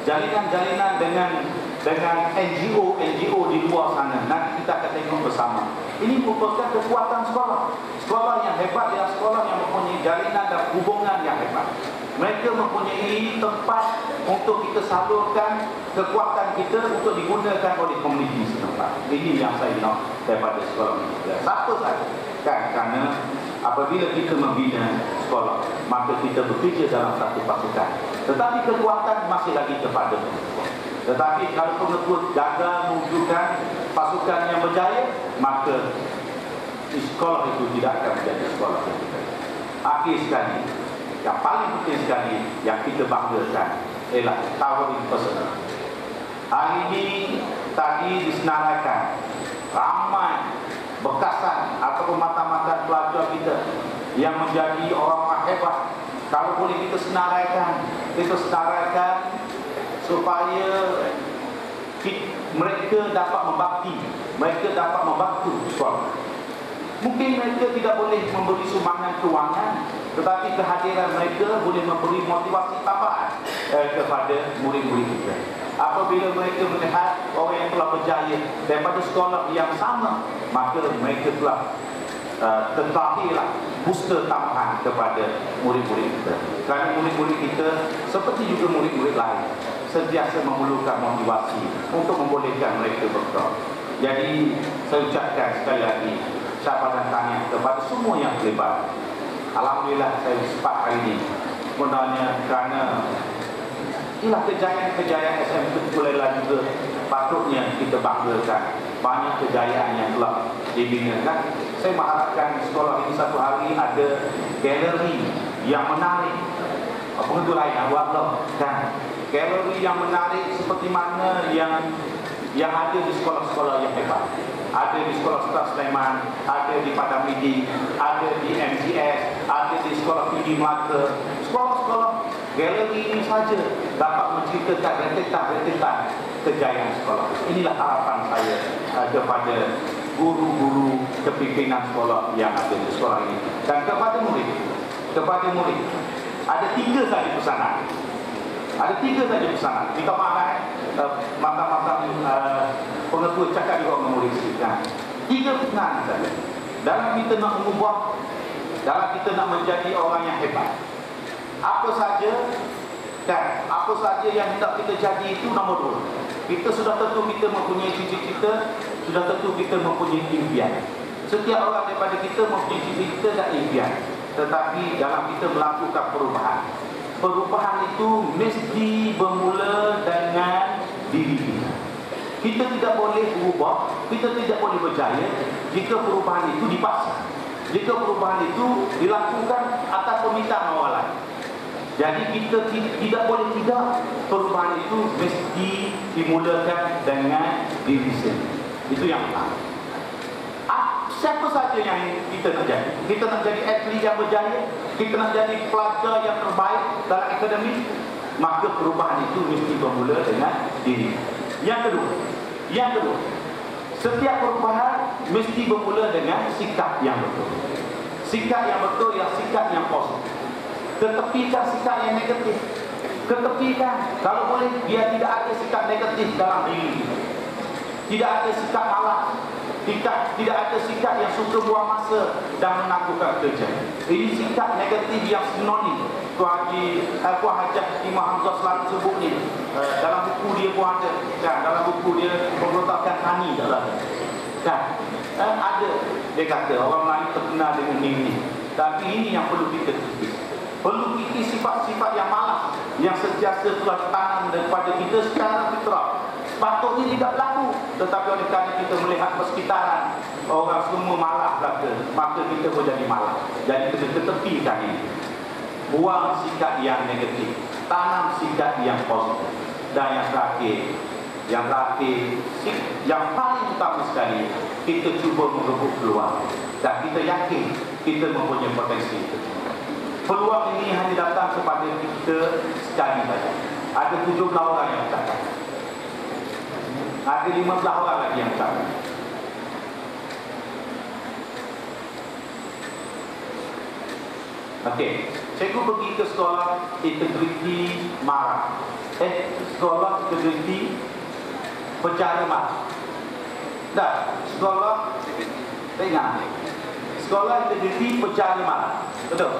Jalinan-jalinan dengan NGO di luar sana. Nanti kita akan tengok bersama. Ini merupakan kekuatan sekolah. Sekolah yang hebat ialah sekolah yang mempunyai jalinan dan hubungan yang hebat. Mereka mempunyai tempat untuk kita salurkan kekuatan kita untuk digunakan oleh komuniti setempat. Ini yang saya nak daripada sekolah ini. Siapa saja kan? Kerana apabila kita membina sekolah, maka kita bekerja dalam satu pasukan. Tetapi kekuatan masih lagi kepada pengetua. Tetapi kalau pengetua gagal mewujudkan pasukan yang berjaya, maka sekolah itu tidak akan menjadi sekolah yang berjaya. Akhir sekali, yang paling penting sekali yang kita banggakan ialah tawhid personal. Hari ini tadi disenaraikan ramai bekasan ataupun mata-mata pelajar kita yang menjadi orang hebat. Kalau boleh kita senaraikan supaya mereka dapat membantu sekolah. Mungkin mereka tidak boleh memberi sumbangan kewangan, tetapi kehadiran mereka boleh memberi motivasi tambahan kepada murid-murid kita. Apabila mereka melihat orang yang telah berjaya daripada sekolah yang sama, maka mereka telah terlahirlah booster tambahan kepada murid-murid kita. Kerana murid-murid kita seperti juga murid-murid lain sentiasa memerlukan motivasi untuk membolehkan mereka bergerak. Jadi saya ucapkan sekali lagi ucapan dan tahniah kepada semua yang terlibat. Alhamdulillah saya sempat hari ini sebenarnya kerana inilah kejayaan SMK Kulailah juga patutnya kita banggakan. Banyak kejayaan yang telah dibinakan. Saya mengharapkan sekolah ini satu hari ada galeri yang menarik. Apa itu lain awak kan? Galeri yang menarik seperti mana yang ada di sekolah-sekolah yang hebat. Ada di sekolah-sekolah Sulaiman, ada di Padang Midi, ada di MCS, ada di sekolah tinggi Melaka. Sekolah-sekolah galeri ini saja dapat menceritakan rentetan kejayaan sekolah. Inilah harapan saya kepada guru-guru kepimpinan sekolah yang ada di sekolah ini. Dan kepada murid, ada 3 saja pesanan. Minta maaf mata-mata pengetua cakap juga dengan murid kita. 3 pesanan saja. Dalam kita nak mengubah, dalam kita nak menjadi orang yang hebat. Apa saja Kan, apa saja yang hendak kita jadi itu nombor 2. Kita sudah tentu kita mempunyai cita-cita, sudah tentu kita mempunyai impian. Setiap orang daripada kita mempunyai cita-cita dan impian. Tetapi dalam kita melakukan perubahan, perubahan itu mesti bermula dengan diri kita. Kita tidak boleh berubah, kita tidak boleh berjaya jika perubahan itu dipaksa, jika perubahan itu dilakukan atas permintaan orang lain. Jadi kita tidak boleh tidak, perubahan itu mesti dimulakan dengan diri sendiri. Itu yang pertama. Siapa saja yang kita nak jadi? Kita nak jadi atlet yang berjaya, kita nak jadi pelajar yang terbaik dalam akademik, maka perubahan itu mesti bermula dengan diri. Yang kedua, setiap perubahan mesti bermula dengan sikap yang betul. Sikap yang betul ialah sikap yang positif. Ketepikan sikap yang negatif. Ketepikan, kalau boleh, biar tidak ada sikap negatif dalam diri. Tidak ada sikap malas. Tidak ada sikap yang suka buang masa dan menakutkan kerja. Ini sikap negatif yang sinonim. Puan Hajah Imam Hamzah selalu sebut ni. Dalam buku dia pun ada. Kan? Dalam buku dia pemberontakan Tani dalam. Kan? Ada. Dia kata orang Melayu terkenal dengan ini. Tapi ini yang perlu kita tutup. Perlu kita sifat-sifat yang malas, yang sentiasa telah ditanam daripada kita secara fitrah. Sepatutnya tidak berlaku, tetapi oleh kerana kita melihat persekitaran orang semua malas belaka, maka kita pun jadi malas. Jadi kita ketepikan ini. Buang sikap yang negatif, tanam sikap yang positif. Dan yang terakhir, yang paling utama sekali, kita cuba merebut peluang. Dan kita yakin kita mempunyai potensi itu. Peluang ini hanya datang kepada kita sekali saja. Ada 17 orang yang bercakap. Ada 15 orang lagi yang bercakap. Okey, cikgu pergi ke sekolah integriti Mara. Sekolah integriti Penjara Mara. Dah, sekolah tengah. Sekolah integriti Penjara Mara. Betul.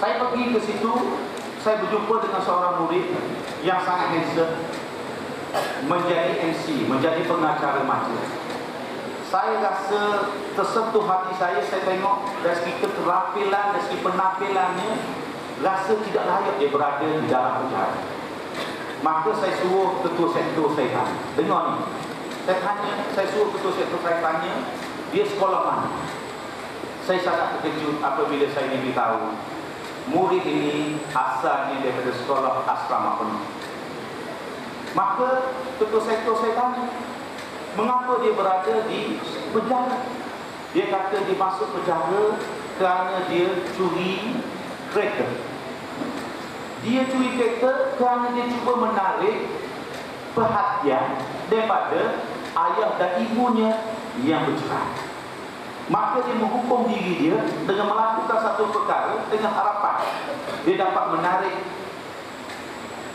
Saya pergi ke situ, saya berjumpa dengan seorang murid yang sangat handsome, menjadi MC, menjadi pengacara majlis. Saya rasa tersentuh hati saya tengok dari segi keterampilan, dari segi penampilannya, rasa tidak layak dia berada di dalam penjara. Maka saya suruh ketua sektor saya tanya, dengar ni, saya suruh ketua sektor saya tanya, dia sekolah mana? Saya sangat terkejut apabila saya diberitahu murid ini asalnya daripada sekolah asrama penuh. Maka ketua sektor saya tanya, mengapa dia berada di penjara? Dia kata dia masuk penjara kerana dia curi kereta. Dia curi kereta kerana dia cuba menarik perhatian daripada ayah dan ibunya yang bercerai. Maka dia menghukum diri dia dengan melakukan satu perkara dengan harapan dia dapat menarik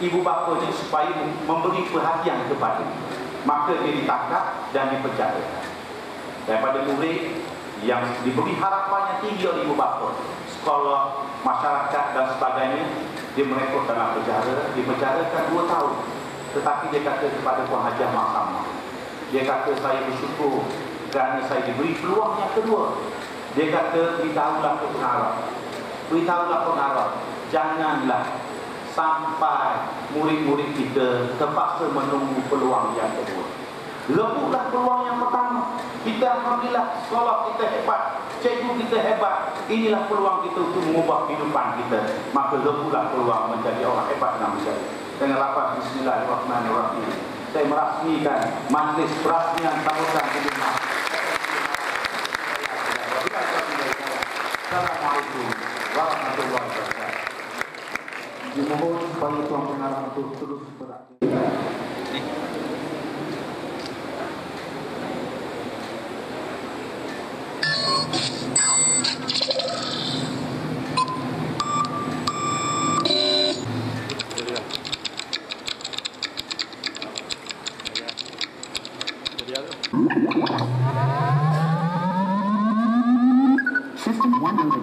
ibu bapanya supaya memberi perhatian kepada dia. Maka dia ditangkap dan dipenjara. Daripada murid yang diberi harapan yang tinggi oleh ibu bapa, sekolah, masyarakat dan sebagainya, dia merekod dalam penjara, dipenjarakan 2 tahun. Tetapi dia kata kepada Puan Hajah Mahkamah, dia kata saya bersyukur kerana saya diberi peluang yang kedua. Dia kata beritahulah ke pengarah, janganlah sampai murid-murid kita terpaksa menunggu peluang yang kedua. Rebutlah peluang yang pertama. Kita alhamdulillah, sekolah kita hebat, cikgu kita hebat. Inilah peluang kita untuk mengubah kehidupan kita. Maka rebutlah peluang menjadi orang hebat dan berjaya. Dengan lafaz Bismillahirrahmanirrahim, saya merasmikan majlis perasmian sambutan kedua. Assalamualaikum warahmatullahi wabarakatuh. Dimohon supaya tuan pengarah untuk terus beraktivitas. System 100.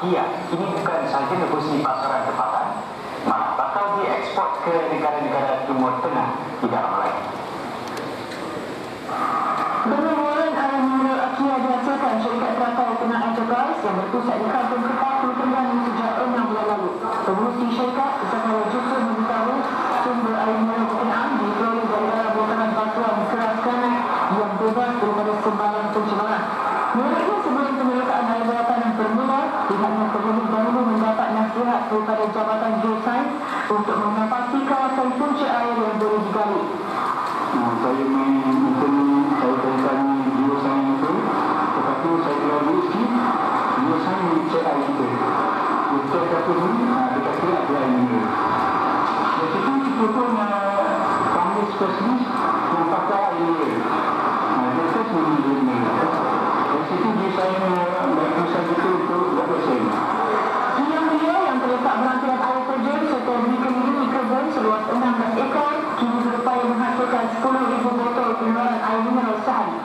Iya, ini bukan sahaja negosiasi pasaran tempatan, malah bakal diekspor ke negara-negara Timur Tengah di dalam lain. Bermula air mineral Akia dihasilkan syarikat teratai Penang Enterprise yang berpusat di Kampung Kepak, Pulau Terengganu sejak 6 bulan lalu. Pengurusi syarikat bersama justru memberitahu sumber air mineral Penang diperoleh dari dalam bongkahan batuan keras granit yang bebas daripada sembarang pencemaran. Menurutnya sebelum penyertaan air bawah tanah bermula, pihaknya perlu dahulu mendapat nasihat daripada Jabatan Geosains untuk menapaki kawasan punca air yang boleh digali. Saya saya tanya Geosains itu, tetapi saya kira mesti Geosains mencek air itu. Kita kata ni, dia kata ada air mineral. Jadi itu pun kami spesialis yang pakai air mineral. Dia kata mineral. Dari situ Geosains berpusat itu untuk berdosen. Kilang Mulia yang terletak berangkiran air terjun serta dikelilingi kebun seluas 16 ekar kini berupaya menghasilkan 10,000 botol pengeluaran air mineral sehari.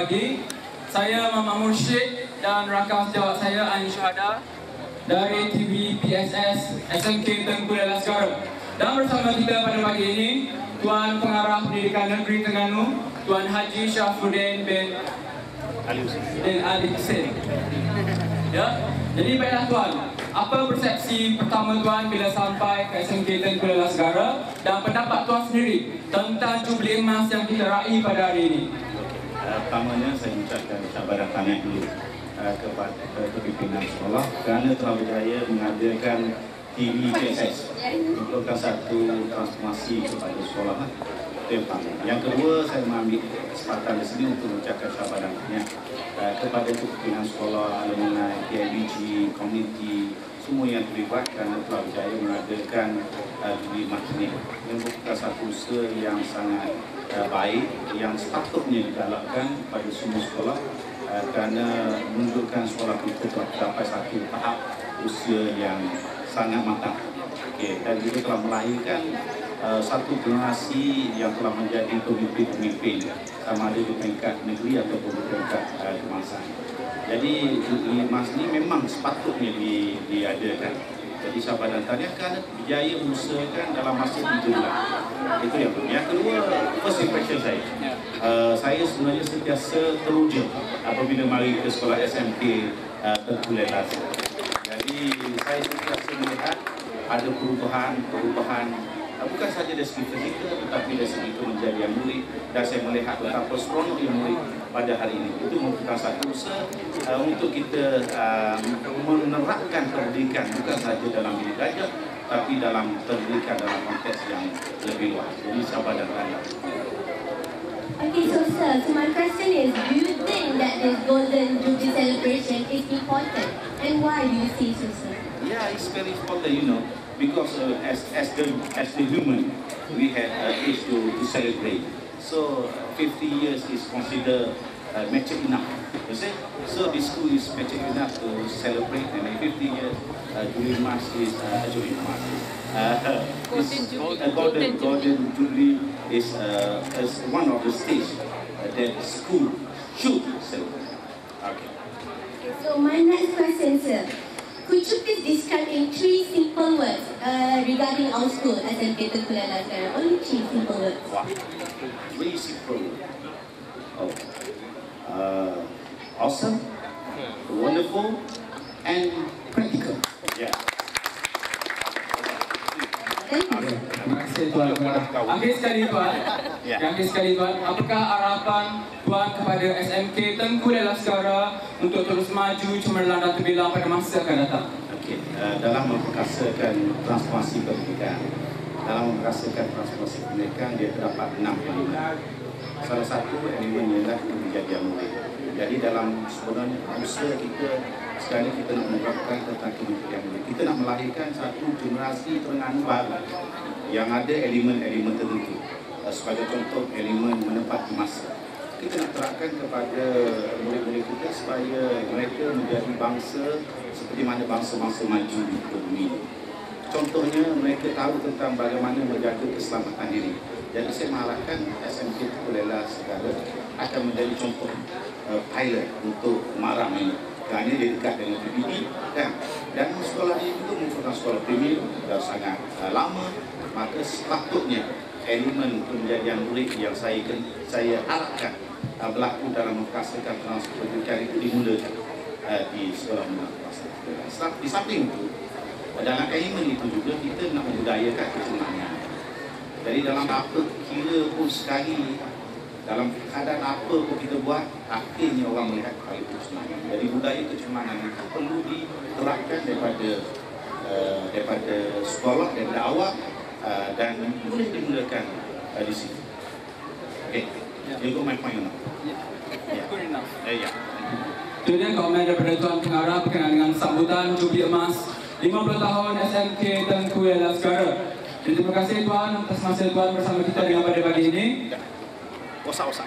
pagi. Saya Muhammad Mursyid dan rakan sejawat saya Ain Syuhada dari TV PSS SMK Tengku Lela Segara. Dan bersama kita pada pagi ini Tuan Pengarah Pendidikan Negeri Terengganu, Tuan Haji Syafruddin bin Ali Hussein. Ya, jadi baiklah Tuan, apa persepsi pertama Tuan bila sampai ke SMK Tengku Lela Segara dan pendapat Tuan sendiri tentang Jubli Emas yang kita raih pada hari ini? Pertamanya saya ucapkan cabaran tahniah dulu kepada pimpinan sekolah kerana telah berjaya mengadakan TV PSS merupakan satu transformasi kepada sekolah. Itu yang pertama. Yang kedua, saya mengambil kesempatan di sini untuk mengucapkan cabaran tahniah kepada pimpinan sekolah, alumni, PIBG, komuniti, semua yang terlibat kerana telah berjaya mengadakan TV Martinik. Ini merupakan satu usaha yang sangat baik yang sepatutnya digalakkan pada semua sekolah kerana menunjukkan sekolah kita telah mencapai satu tahap usia yang sangat matang. Dan kita telah melahirkan satu generasi yang telah menjadi pemimpin-pemimpin sama ada di peringkat negeri ataupun di peringkat kebangsaan. Jadi Jubli Emas ini memang sepatutnya diadakan. Jadi sahabat dan tahniah kerana berjaya mengusahakan dalam masa 3 bulan. Itu yang pertama. Yang kedua, first impression saya. Saya sebenarnya sentiasa teruja apabila mari ke sekolah SMK Tengku Lela. Jadi saya sentiasa melihat ada perubahan bukan saja dari segi fizikal tetapi dari segi kemenjadian murid, dan saya melihat betapa seronok yang murid pada hari ini. Itu merupakan satu usaha untuk kita menerapkan pendidikan bukan saja dalam bilik belajar tapi dalam pendidikan dalam konteks yang lebih luas. Jadi sahabat dan tahniah. Okay, so sir, so my question is, do you think that this Golden Jubilee celebration is important, and why do you say so, sir? Yeah, it's very important, you know, because as the human, we have age to celebrate. So 50 years is considered mature enough. You see? So the school is mature enough to celebrate, and in 50 years, Jubli Emas is Golden Jubilee is one of the stages that the school should celebrate. Okay. So my next question, sir. Could you please describe in 3 simple words regarding our school, SMK Tengku Lela Segara? Only 3 simple words. Wow. 3 simple. Oh. Awesome, wonderful, and practical. Yeah. Terima kasih Tuan. Akhir sekali Tuan, apakah harapan Tuan kepada SMK Tengku Lela Segara untuk terus maju cemerlang dan terbilang pada masa akan datang? Okey, dalam memperkasakan transformasi pendidikan, dia terdapat 6 elemen. Salah satu elemen ialah kemenjadian murid. Jadi dalam sebenarnya usaha kita sekarang kita nak menerapkan tentang kemenjadian murid. Kita nak melahirkan satu generasi Terengganu baru yang ada elemen-elemen tertentu. Sebagai contoh, elemen menepati masa. Kita nak terapkan kepada murid-murid kita supaya mereka menjadi bangsa seperti mana bangsa-bangsa maju di bumi. Contohnya, mereka tahu tentang bagaimana menjaga keselamatan diri. Jadi saya mengharapkan SMK Tengku Lela Segara akan menjadi contoh pilot untuk Maram ini. Kerana dia dekat dengan PBD kan? Dan sekolah ini juga merupakan sekolah premier dan sangat lama. Maka sepatutnya elemen penjadian murid yang saya harapkan berlaku dalam memperkasakan transfer pendidikan itu dimulakan di sekolah menengah atas. Di samping itu, dalam elemen itu juga kita nak membudayakan kecenderungan. Jadi dalam apa kira pun sekali, dalam keadaan apa pun kita buat, akhirnya orang melihat hal itu kecenderungan. Jadi budaya kecenderungan itu perlu diterapkan daripada sekolah, daripada awal, dan boleh dimulakan di sini. Okay, you got my point now? Yeah. Good enough. Yeah. Itu dia komen daripada Tuan Pengarah berkenaan dengan sambutan Jubli Emas 50 tahun SMK Tengku Lela Segara. Terima kasih Tuan atas masa Tuan bersama kita dengan pada pagi ini. Osak-osak.